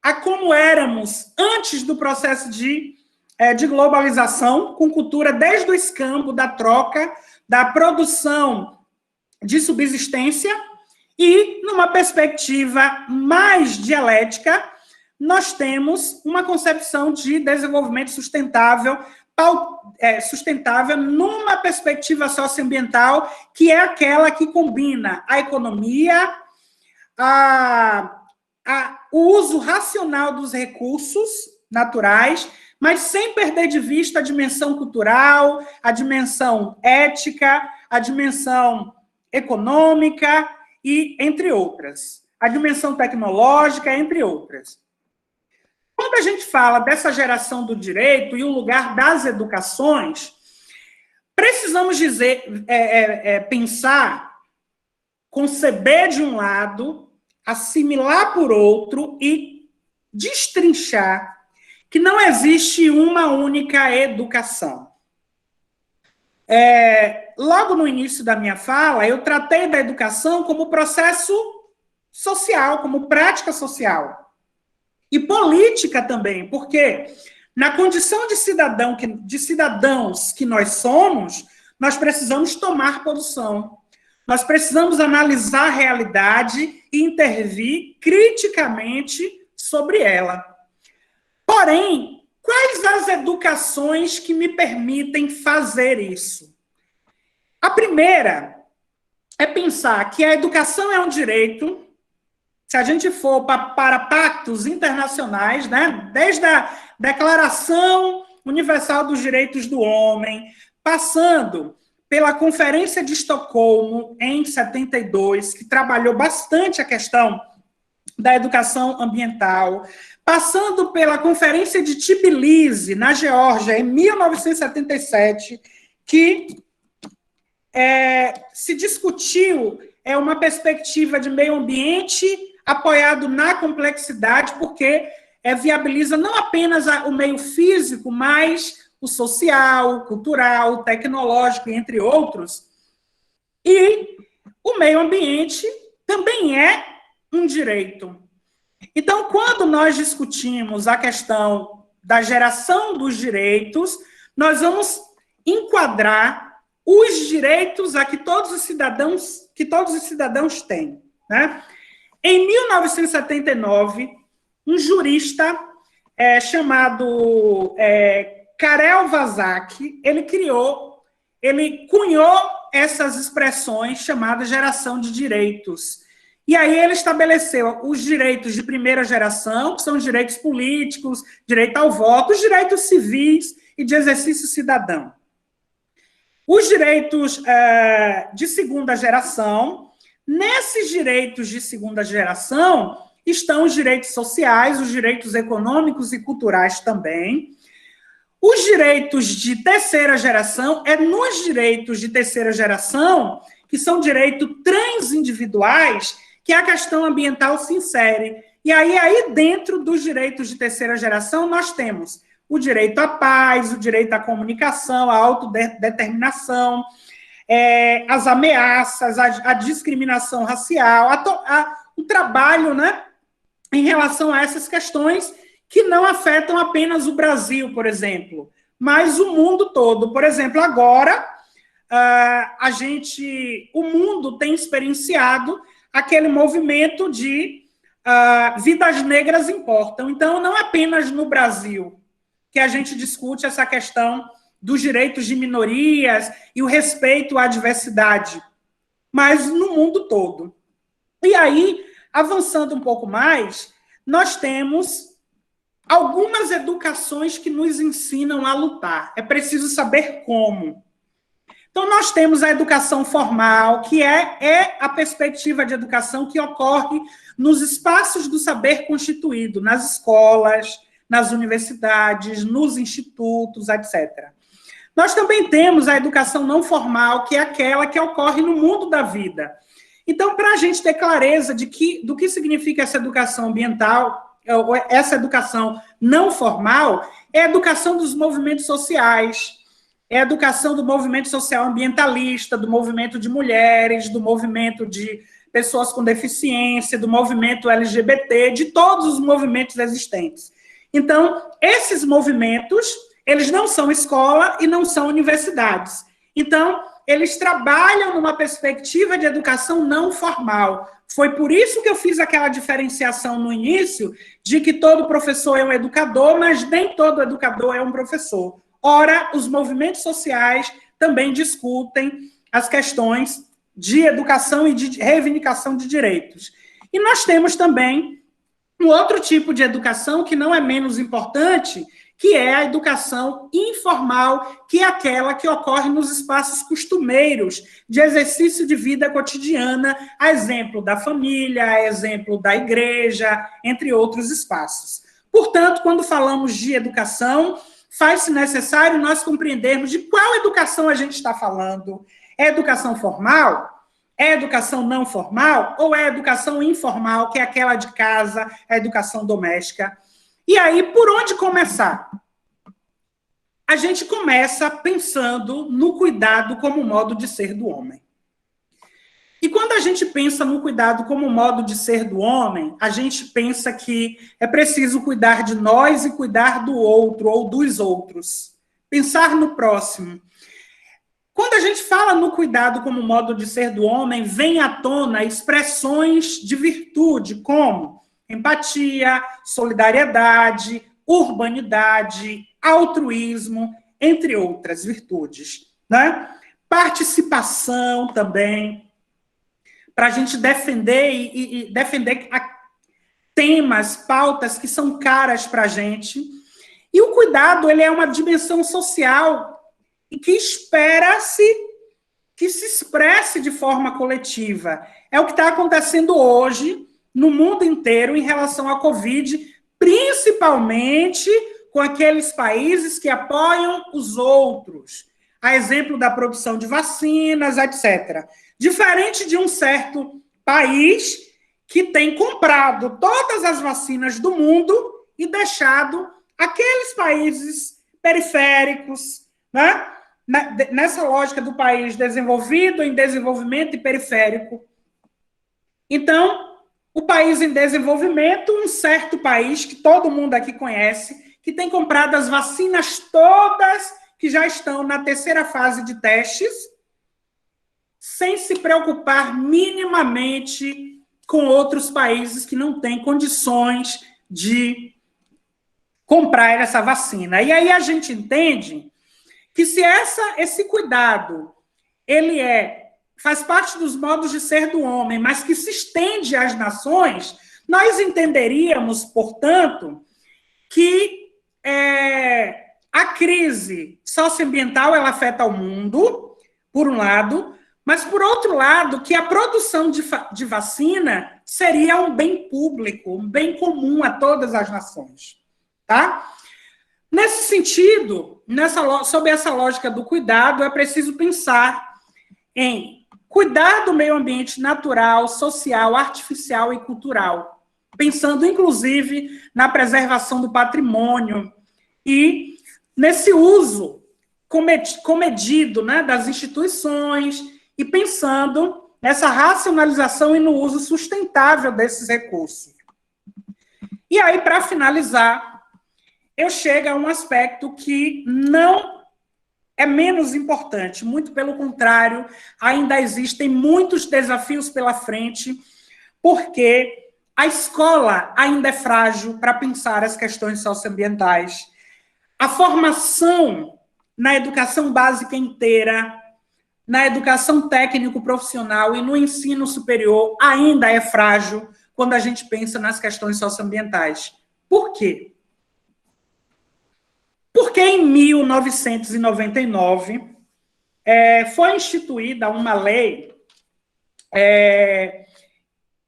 a como éramos antes do processo de globalização, com cultura desde o escambo, da troca, da produção de subsistência, e, numa perspectiva mais dialética, nós temos uma concepção de desenvolvimento sustentável, numa perspectiva socioambiental, que é aquela que combina a economia, o uso racional dos recursos naturais, mas sem perder de vista a dimensão cultural, a dimensão ética, a dimensão econômica, e entre outras. A dimensão tecnológica, entre outras. Quando a gente fala dessa geração do direito e o lugar das educações, precisamos pensar, conceber de um lado, assimilar por outro e destrinchar que não existe uma única educação. Logo no início da minha fala, eu tratei da educação como processo social, como prática social. E política também, porque na condição de cidadãos que nós somos, nós precisamos tomar posição. Nós precisamos analisar a realidade e intervir criticamente sobre ela. Porém, quais as educações que me permitem fazer isso? A primeira é pensar que a educação é um direito. Se a gente for para pactos internacionais, né, desde a Declaração Universal dos Direitos do Homem, passando pela Conferência de Estocolmo, em 72, que trabalhou bastante a questão da educação ambiental, passando pela Conferência de Tbilisi, na Geórgia, em 1977, que se discutiu uma perspectiva de meio ambiente apoiado na complexidade, porque viabiliza não apenas o meio físico, mas o social, o cultural, o tecnológico, entre outros. E o meio ambiente também é um direito. Então, quando nós discutimos a questão da geração dos direitos, nós vamos enquadrar os direitos a que todos os cidadãos têm, né? Em 1979, um jurista chamado Karel Vazak, ele cunhou essas expressões chamadas geração de direitos. E aí ele estabeleceu os direitos de primeira geração, que são os direitos políticos, direito ao voto, os direitos civis e de exercício cidadão. Os direitos de segunda geração. Nesses direitos de segunda geração estão os direitos sociais, os direitos econômicos e culturais também. Os direitos de terceira geração, nos direitos de terceira geração, que são direitos transindividuais, que a questão ambiental se insere. E aí dentro dos direitos de terceira geração, nós temos o direito à paz, o direito à comunicação, à autodeterminação, as ameaças, a discriminação racial, o trabalho, né, em relação a essas questões que não afetam apenas o Brasil, por exemplo, mas o mundo todo. Por exemplo, agora, o mundo tem experienciado aquele movimento de vidas negras importam. Então, não apenas no Brasil que a gente discute essa questão dos direitos de minorias e o respeito à diversidade, mas no mundo todo. E aí, avançando um pouco mais, nós temos algumas educações que nos ensinam a lutar. É preciso saber como. Então, nós temos a educação formal, que é a perspectiva de educação que ocorre nos espaços do saber constituído, nas escolas, nas universidades, nos institutos, etc. Nós também temos a educação não formal, que é aquela que ocorre no mundo da vida. Então, para a gente ter clareza do que significa essa educação ambiental, essa educação não formal, é a educação dos movimentos sociais, é a educação do movimento social ambientalista, do movimento de mulheres, do movimento de pessoas com deficiência, do movimento LGBT, de todos os movimentos existentes. Então, esses movimentos, eles não são escola e não são universidades. Então, eles trabalham numa perspectiva de educação não formal. Foi por isso que eu fiz aquela diferenciação no início de que todo professor é um educador, mas nem todo educador é um professor. Ora, os movimentos sociais também discutem as questões de educação e de reivindicação de direitos. E nós temos também um outro tipo de educação que não é menos importante, que é a educação informal, que é aquela que ocorre nos espaços costumeiros de exercício de vida cotidiana, a exemplo da família, a exemplo da igreja, entre outros espaços. Portanto, quando falamos de educação, faz-se necessário nós compreendermos de qual educação a gente está falando. É educação formal? É educação não formal? Ou é educação informal, que é aquela de casa, a educação doméstica? E aí, por onde começar? A gente começa pensando no cuidado como modo de ser do homem. E quando a gente pensa no cuidado como modo de ser do homem, a gente pensa que é preciso cuidar de nós e cuidar do outro ou dos outros. Pensar no próximo. Quando a gente fala no cuidado como modo de ser do homem, vem à tona expressões de virtude, como empatia, solidariedade, urbanidade, altruísmo, entre outras virtudes, né? Participação também, para a gente defender e defender temas, pautas que são caras para a gente. E o cuidado, ele é uma dimensão social e que espera-se que se expresse de forma coletiva. É o que está acontecendo hoje no mundo inteiro em relação à Covid, principalmente com aqueles países que apoiam os outros, a exemplo da produção de vacinas, etc. Diferente de um certo país que tem comprado todas as vacinas do mundo e deixado aqueles países periféricos, né? Nessa lógica do país desenvolvido, em desenvolvimento e periférico. Então, o país em desenvolvimento, um certo país que todo mundo aqui conhece, que tem comprado as vacinas todas que já estão na terceira fase de testes, sem se preocupar minimamente com outros países que não têm condições de comprar essa vacina. E aí a gente entende que se esse cuidado ele faz parte dos modos de ser do homem, mas que se estende às nações, nós entenderíamos, portanto, que a crise socioambiental ela afeta o mundo, por um lado, mas, por outro lado, que a produção de vacina seria um bem público, um bem comum a todas as nações. Tá? Nesse sentido, sob essa lógica do cuidado, é preciso pensar em cuidar do meio ambiente natural, social, artificial e cultural, pensando, inclusive, na preservação do patrimônio e nesse uso comedido, né, das instituições e pensando nessa racionalização e no uso sustentável desses recursos. E aí, para finalizar, eu chego a um aspecto que não é menos importante, muito pelo contrário, ainda existem muitos desafios pela frente, porque a escola ainda é frágil para pensar as questões socioambientais. A formação na educação básica inteira na educação técnico-profissional e no ensino superior ainda é frágil quando a gente pensa nas questões socioambientais. Por quê? Porque em 1999 foi instituída uma lei,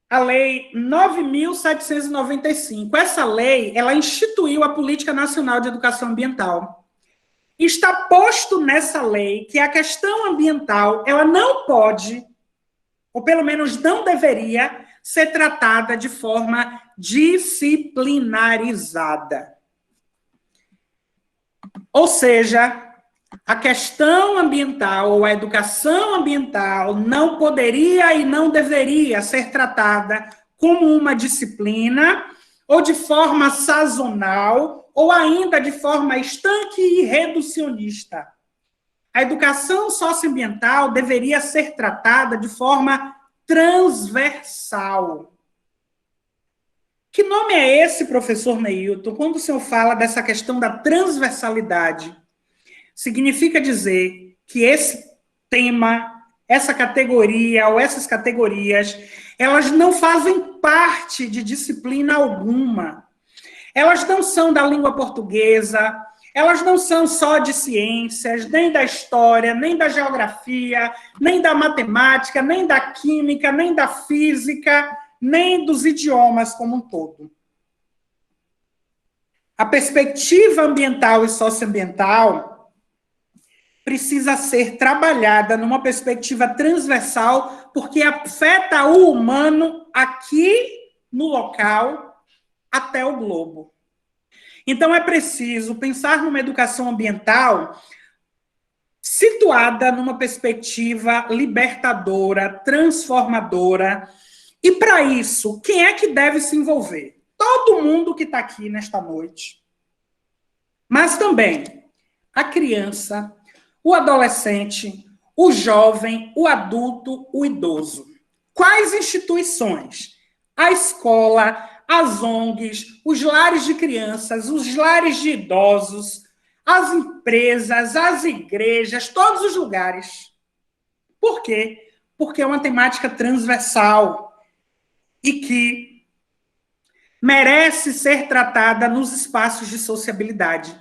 a Lei 9.795. Essa lei, ela instituiu a Política Nacional de Educação Ambiental. Está posto nessa lei que a questão ambiental, ela não pode, ou pelo menos não deveria, ser tratada de forma disciplinarizada. Ou seja, a questão ambiental ou a educação ambiental não poderia e não deveria ser tratada como uma disciplina ou de forma sazonal ou ainda de forma estanque e reducionista. A educação socioambiental deveria ser tratada de forma transversal. Que nome é esse, professor Neilton, quando o senhor fala dessa questão da transversalidade? Significa dizer que esse tema, essa categoria ou essas categorias, elas não fazem parte de disciplina alguma. Elas não são da língua portuguesa, elas não são só de ciências, nem da história, nem da geografia, nem da matemática, nem da química, nem da física, nem dos idiomas como um todo. A perspectiva ambiental e socioambiental precisa ser trabalhada numa perspectiva transversal, porque afeta o humano aqui no local até o globo. Então, é preciso pensar numa educação ambiental situada numa perspectiva libertadora, transformadora. E, para isso, quem é que deve se envolver? Todo mundo que está aqui nesta noite. Mas também a criança, o adolescente, o jovem, o adulto, o idoso. Quais instituições? A escola, as ONGs, os lares de crianças, os lares de idosos, as empresas, as igrejas, todos os lugares. Por quê? Porque é uma temática transversal e que merece ser tratada nos espaços de sociabilidade.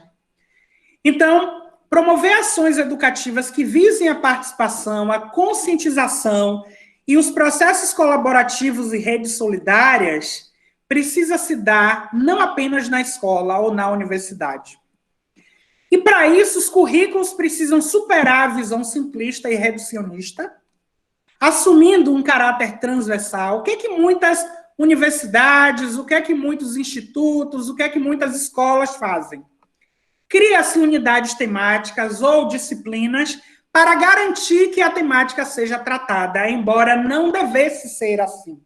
Então, promover ações educativas que visem a participação, a conscientização e os processos colaborativos e redes solidárias precisa se dar não apenas na escola ou na universidade. E, para isso, os currículos precisam superar a visão simplista e reducionista, assumindo um caráter transversal. O que é que muitas universidades, o que é que muitos institutos, o que é que muitas escolas fazem? Cria-se unidades temáticas ou disciplinas para garantir que a temática seja tratada, embora não devesse ser assim.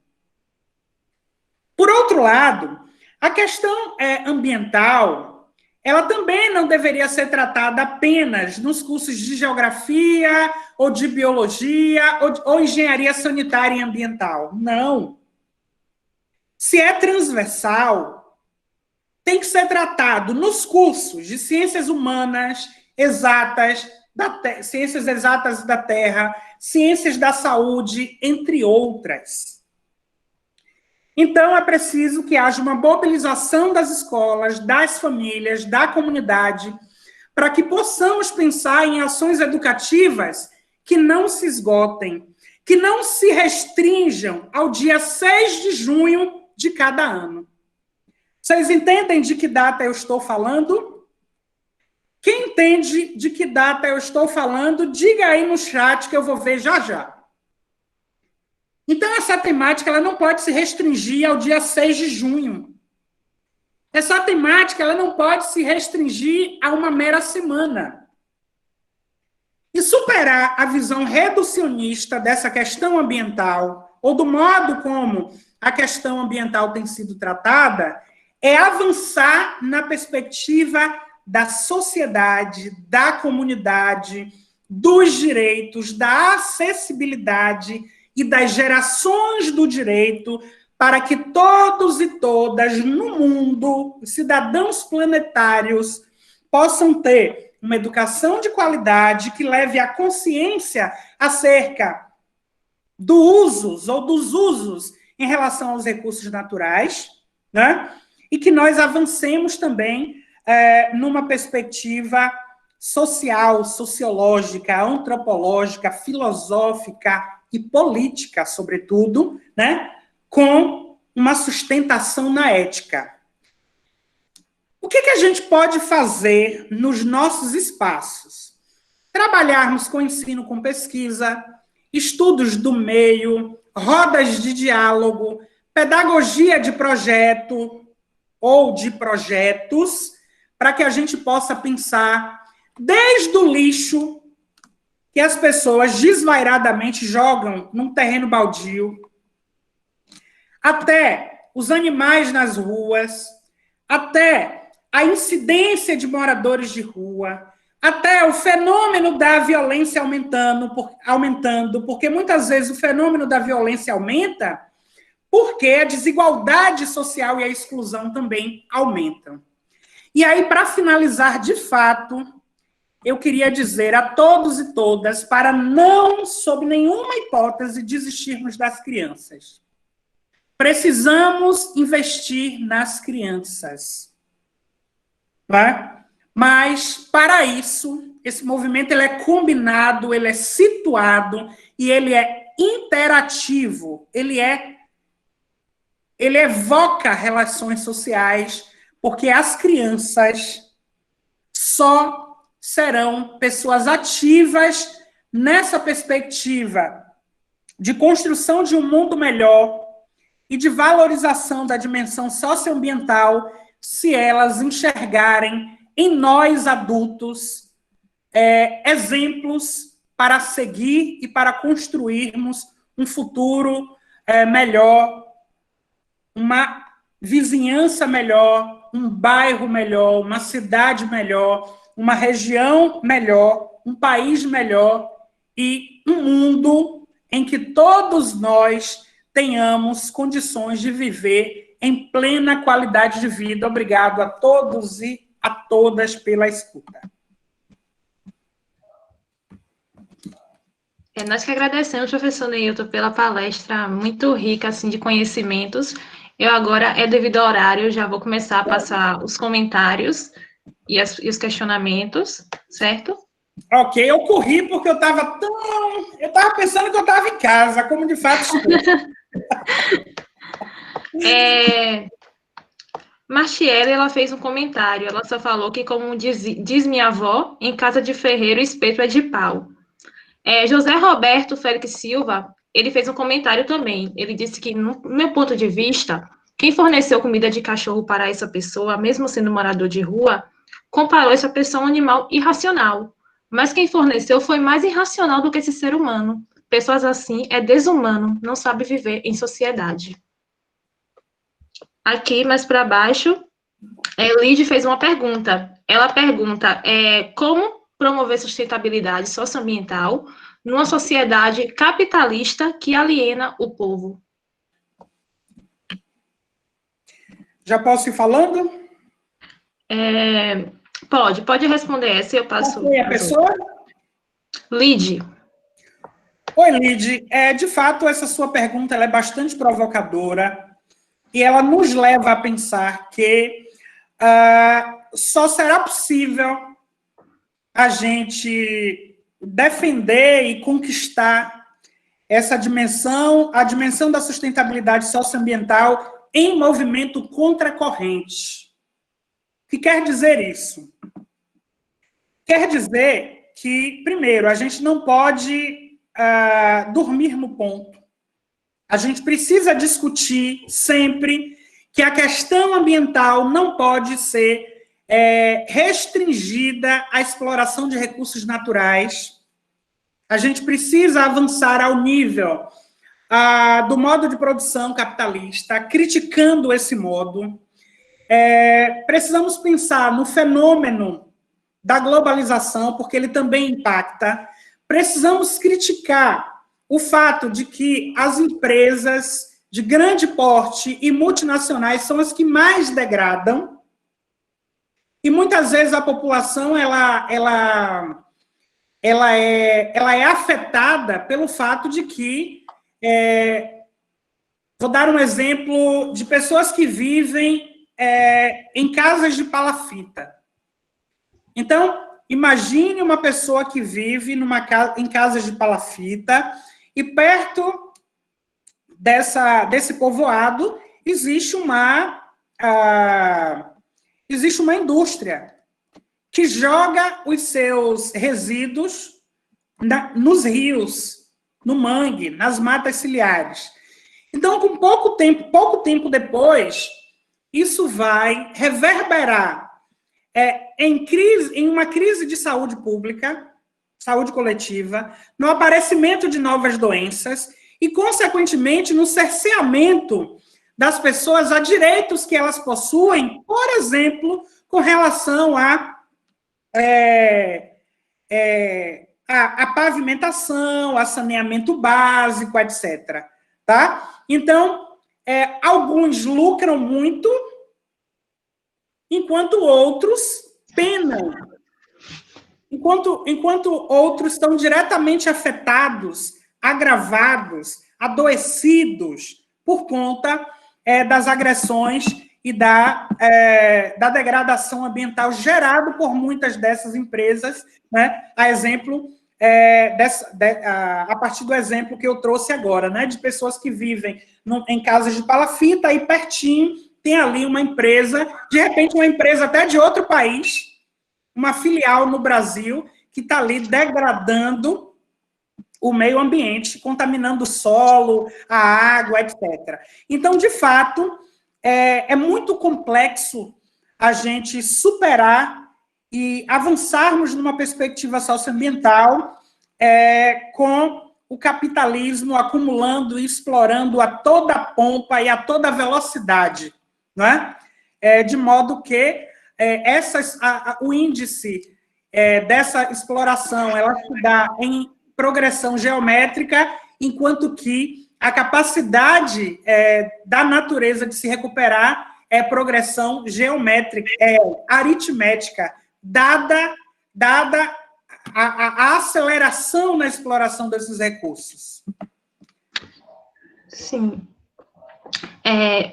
Por outro lado, a questão ambiental, ela também não deveria ser tratada apenas nos cursos de geografia, ou de biologia, ou engenharia sanitária e ambiental. Não. Se é transversal, tem que ser tratado nos cursos de ciências humanas, exatas, ciências exatas da terra, ciências da saúde, entre outras. Então, é preciso que haja uma mobilização das escolas, das famílias, da comunidade, para que possamos pensar em ações educativas que não se esgotem, que não se restringam ao dia 6 de junho de cada ano. Vocês entendem de que data eu estou falando? Quem entende de que data eu estou falando, diga aí no chat que eu vou ver já já. Então, essa temática ela não pode se restringir ao dia 6 de junho. Essa temática ela não pode se restringir a uma mera semana. E superar a visão reducionista dessa questão ambiental, ou do modo como a questão ambiental tem sido tratada, é avançar na perspectiva da sociedade, da comunidade, dos direitos, da acessibilidade e das gerações do direito, para que todos e todas no mundo, cidadãos planetários, possam ter uma educação de qualidade que leve a consciência acerca dos usos em relação aos recursos naturais, né? E que nós avancemos também numa perspectiva social, sociológica, antropológica, filosófica e política, sobretudo, né? Com uma sustentação na ética. O que a gente pode fazer nos nossos espaços? Trabalharmos com ensino com pesquisa, estudos do meio, rodas de diálogo, pedagogia de projeto ou de projetos, para que a gente possa pensar desde o lixo que as pessoas desvairadamente jogam num terreno baldio, até os animais nas ruas, até a incidência de moradores de rua, até o fenômeno da violência aumentando, porque muitas vezes o fenômeno da violência aumenta porque a desigualdade social e a exclusão também aumentam. E aí, para finalizar, de fato, eu queria dizer a todos e todas para não, sob nenhuma hipótese, desistirmos das crianças. Precisamos investir nas crianças. Tá? Mas, para isso, esse movimento ele é combinado, ele é situado e ele é interativo, ele evoca relações sociais, porque as crianças só serão pessoas ativas nessa perspectiva de construção de um mundo melhor e de valorização da dimensão socioambiental se elas enxergarem em nós, adultos, exemplos para seguir e para construirmos um futuro melhor, uma vizinhança melhor, um bairro melhor, uma cidade melhor, uma região melhor, um país melhor e um mundo em que todos nós tenhamos condições de viver em plena qualidade de vida. Obrigado a todos e a todas pela escuta. Nós que agradecemos, professor Neilton, pela palestra muito rica assim, de conhecimentos. Eu agora, devido ao horário, já vou começar a passar os comentários e os questionamentos, certo? Ok, eu corri porque eu estava pensando que eu estava em casa, como de fato estou. Martiele, ela fez um comentário, ela só falou que, como diz minha avó, em casa de ferreiro, o espeto é de pau. José Roberto Félix Silva, ele fez um comentário também. Ele disse que, no meu ponto de vista, quem forneceu comida de cachorro para essa pessoa, mesmo sendo morador de rua, comparou essa pessoa a um animal irracional. Mas quem forneceu foi mais irracional do que esse ser humano. Pessoas assim é desumano, não sabe viver em sociedade. Aqui, mais para baixo, Lid fez uma pergunta. Ela pergunta como promover sustentabilidade socioambiental numa sociedade capitalista que aliena o povo. Já posso ir falando? Pode responder essa, eu passo. Qual foi a pessoa? Lid. Oi, Lid. De fato, essa sua pergunta ela é bastante provocadora e ela nos leva a pensar que só será possível a gente defender e conquistar essa dimensão, a dimensão da sustentabilidade socioambiental em movimento contracorrente. O que quer dizer isso? Quer dizer que, primeiro, a gente não pode dormir no ponto. A gente precisa discutir sempre que a questão ambiental não pode ser restringida à exploração de recursos naturais. A gente precisa avançar ao nível do modo de produção capitalista, criticando esse modo. Precisamos pensar no fenômeno da globalização, porque ele também impacta. Precisamos criticar o fato de que as empresas de grande porte e multinacionais são as que mais degradam. E muitas vezes a população ela é afetada pelo fato de que, vou dar um exemplo de pessoas que vivem em casas de palafita. Então, imagine uma pessoa que vive em casas de palafita e perto desse povoado existe uma indústria que joga os seus resíduos nos rios, no mangue, nas matas ciliares. Então, com pouco tempo depois, isso vai reverberar em uma crise de saúde pública, saúde coletiva, no aparecimento de novas doenças e, consequentemente, no cerceamento das pessoas a direitos que elas possuem, por exemplo, com relação a pavimentação, a saneamento básico, etc. Tá? Então, alguns lucram muito, enquanto outros penam. Enquanto outros estão diretamente afetados, agravados, adoecidos por conta das agressões e da degradação ambiental gerada por muitas dessas empresas, né? A partir do exemplo que eu trouxe agora, né? De pessoas que vivem em casas de palafita, aí pertinho tem ali uma empresa, de repente uma empresa até de outro país, uma filial no Brasil, que está ali degradando o meio ambiente, contaminando o solo, a água, etc. Então, de fato, é muito complexo a gente superar e avançarmos numa perspectiva socioambiental com o capitalismo acumulando e explorando a toda pompa e a toda velocidade, né? De modo que o índice dessa exploração ela se dá em progressão geométrica, enquanto que a capacidade da natureza de se recuperar é progressão geométrica, aritmética, dada a aceleração na exploração desses recursos. Sim.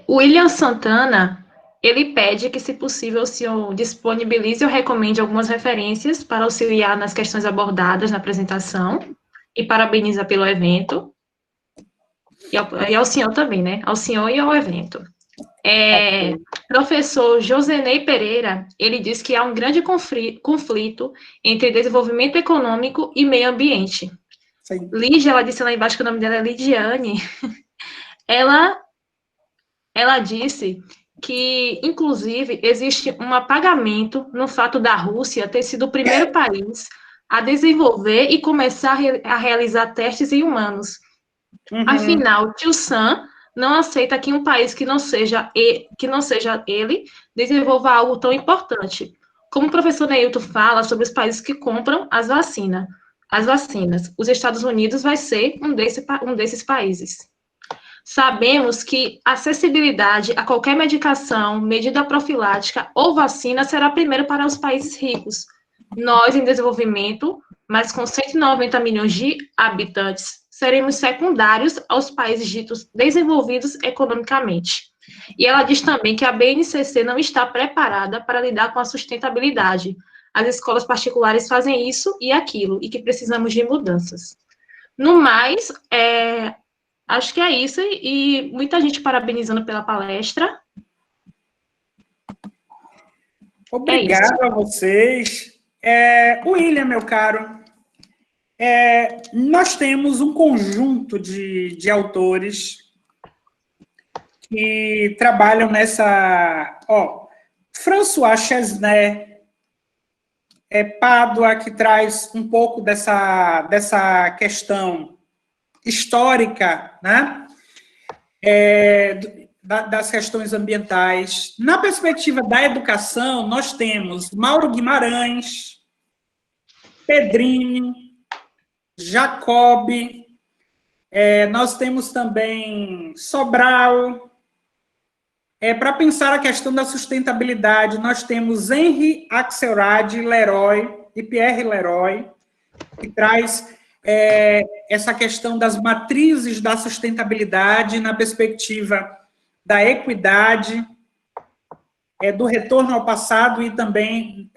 William Santana, ele pede que, se possível, o senhor disponibilize ou recomende algumas referências para auxiliar nas questões abordadas na apresentação e parabeniza pelo evento. E ao senhor também, né? Ao senhor e ao evento. Professor Josenei Pereira, ele diz que há um grande conflito entre desenvolvimento econômico e meio ambiente. Sim. Lígia, ela disse lá embaixo que o nome dela é Lidiane. Ela disse que, inclusive, existe um apagamento no fato da Rússia ter sido o primeiro país a desenvolver e começar a realizar testes em humanos. Uhum. Afinal, Tio Sam não aceita que um país que não seja ele desenvolva algo tão importante. Como o professor Neilton fala sobre os países que compram as vacinas, os Estados Unidos vai ser um desses países. Sabemos que acessibilidade a qualquer medicação, medida profilática ou vacina será primeiro para os países ricos. Nós, em desenvolvimento, mas com 190 milhões de habitantes, seremos secundários aos países ditos desenvolvidos economicamente. E ela diz também que a BNCC não está preparada para lidar com a sustentabilidade. As escolas particulares fazem isso e aquilo, e que precisamos de mudanças. No mais, acho que é isso, e muita gente parabenizando pela palestra. Obrigado a vocês. William, meu caro, nós temos um conjunto de autores que trabalham nessa... François Chesnais, Pádua, que traz um pouco dessa questão histórica, né? Das questões ambientais. Na perspectiva da educação, nós temos Mauro Guimarães, Pedrini, Jacobi, nós temos também Sobral, Para pensar a questão da sustentabilidade, nós temos Henri Axelrad Leroy e Pierre Leroy, que traz essa questão das matrizes da sustentabilidade na perspectiva da equidade, do retorno ao passado e também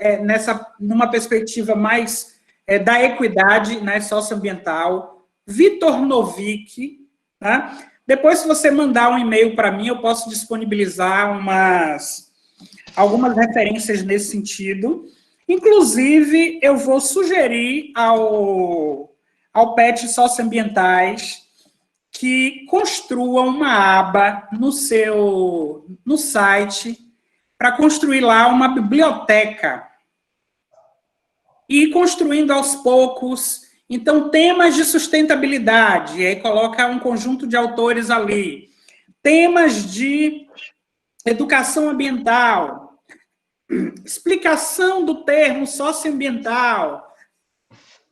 numa perspectiva mais da equidade, né, socioambiental. Vitor Novick, tá? Depois, se você mandar um e-mail para mim, eu posso disponibilizar algumas referências nesse sentido. Inclusive, eu vou sugerir ao PET Socioambientais que construa uma aba no site para construir lá uma biblioteca. E construindo aos poucos, então, temas de sustentabilidade, e aí coloca um conjunto de autores ali. Temas de educação ambiental, explicação do termo socioambiental.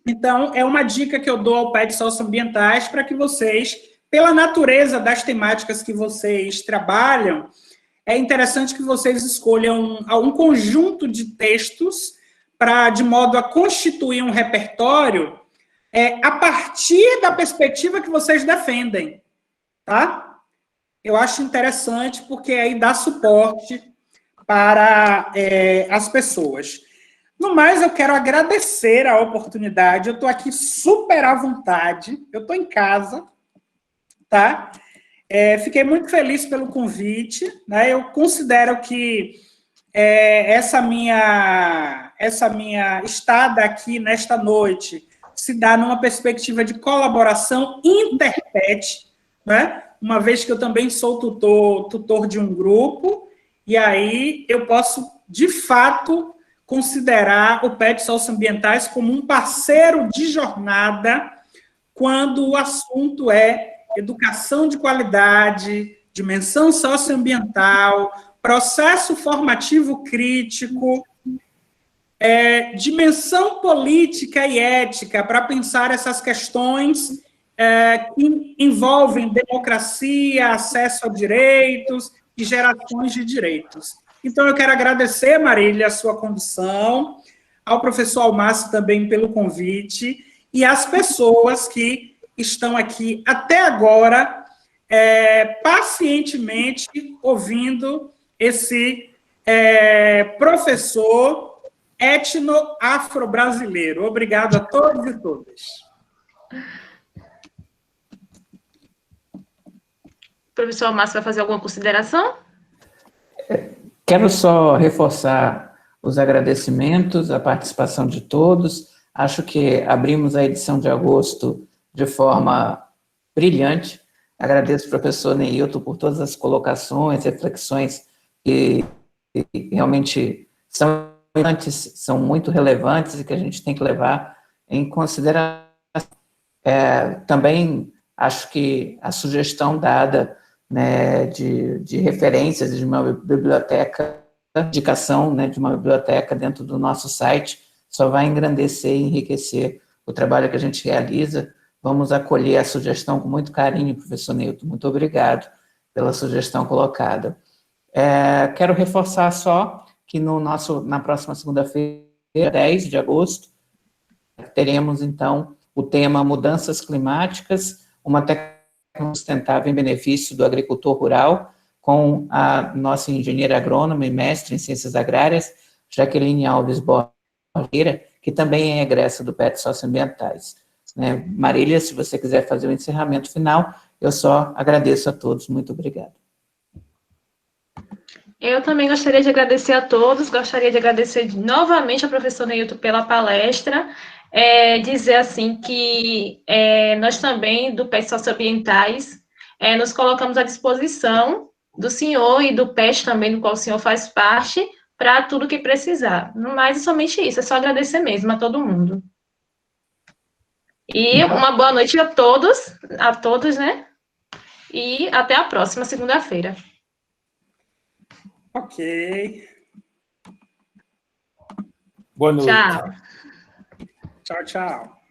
Então, é uma dica que eu dou ao PET Socioambientais para que vocês, pela natureza das temáticas que vocês trabalham, é interessante que vocês escolham um conjunto de textos de modo a constituir um repertório a partir da perspectiva que vocês defendem, tá? Eu acho interessante porque aí dá suporte para as pessoas. No mais, eu quero agradecer a oportunidade, eu estou aqui super à vontade, eu estou em casa, tá? Fiquei muito feliz pelo convite, né? Eu considero que essa minha estada aqui nesta noite se dá numa perspectiva de colaboração interpet, né? Uma vez que eu também sou tutor de um grupo, e aí eu posso, de fato, considerar o PET Socioambientais como um parceiro de jornada quando o assunto é educação de qualidade, dimensão socioambiental, processo formativo crítico, dimensão política e ética para pensar essas questões que envolvem democracia, acesso a direitos e gerações de direitos. Então, eu quero agradecer, Marília, a sua condução, ao professor Almácio também pelo convite, e às pessoas que estão aqui até agora, pacientemente ouvindo esse professor etno-afro-brasileiro. Obrigado a todos e todas. O professor Márcio vai fazer alguma consideração? Quero só reforçar os agradecimentos, a participação de todos. Acho que abrimos a edição de agosto de forma brilhante. Agradeço ao professor Neilton por todas as colocações, reflexões que realmente são muito relevantes e que a gente tem que levar em consideração. Também acho que a sugestão dada, né, de referências de uma biblioteca, indicação, né, de uma biblioteca dentro do nosso site, só vai engrandecer e enriquecer o trabalho que a gente realiza. Vamos acolher a sugestão com muito carinho, professor Neilton. Muito obrigado pela sugestão colocada. Quero reforçar só que na próxima segunda-feira, 10 de agosto, teremos, então, o tema Mudanças Climáticas, uma tecnologia sustentável em benefício do agricultor rural, com a nossa engenheira agrônoma e mestre em Ciências Agrárias, Jaqueline Alves Borreira, que também é egressa do PET Socioambientais. Marília, se você quiser fazer o encerramento final, eu só agradeço a todos. Muito obrigado. Eu também gostaria de agradecer a todos, gostaria de agradecer novamente ao professor Neilton pela palestra, dizer assim que nós também, do PET Socioambientais, nos colocamos à disposição do senhor e do PET também, do qual o senhor faz parte, para tudo que precisar. No mais, é somente isso, é só agradecer mesmo a todo mundo. E uma boa noite a todos, né? E até a próxima segunda-feira. Ok. Boa noite. Tchau. Tchau, tchau.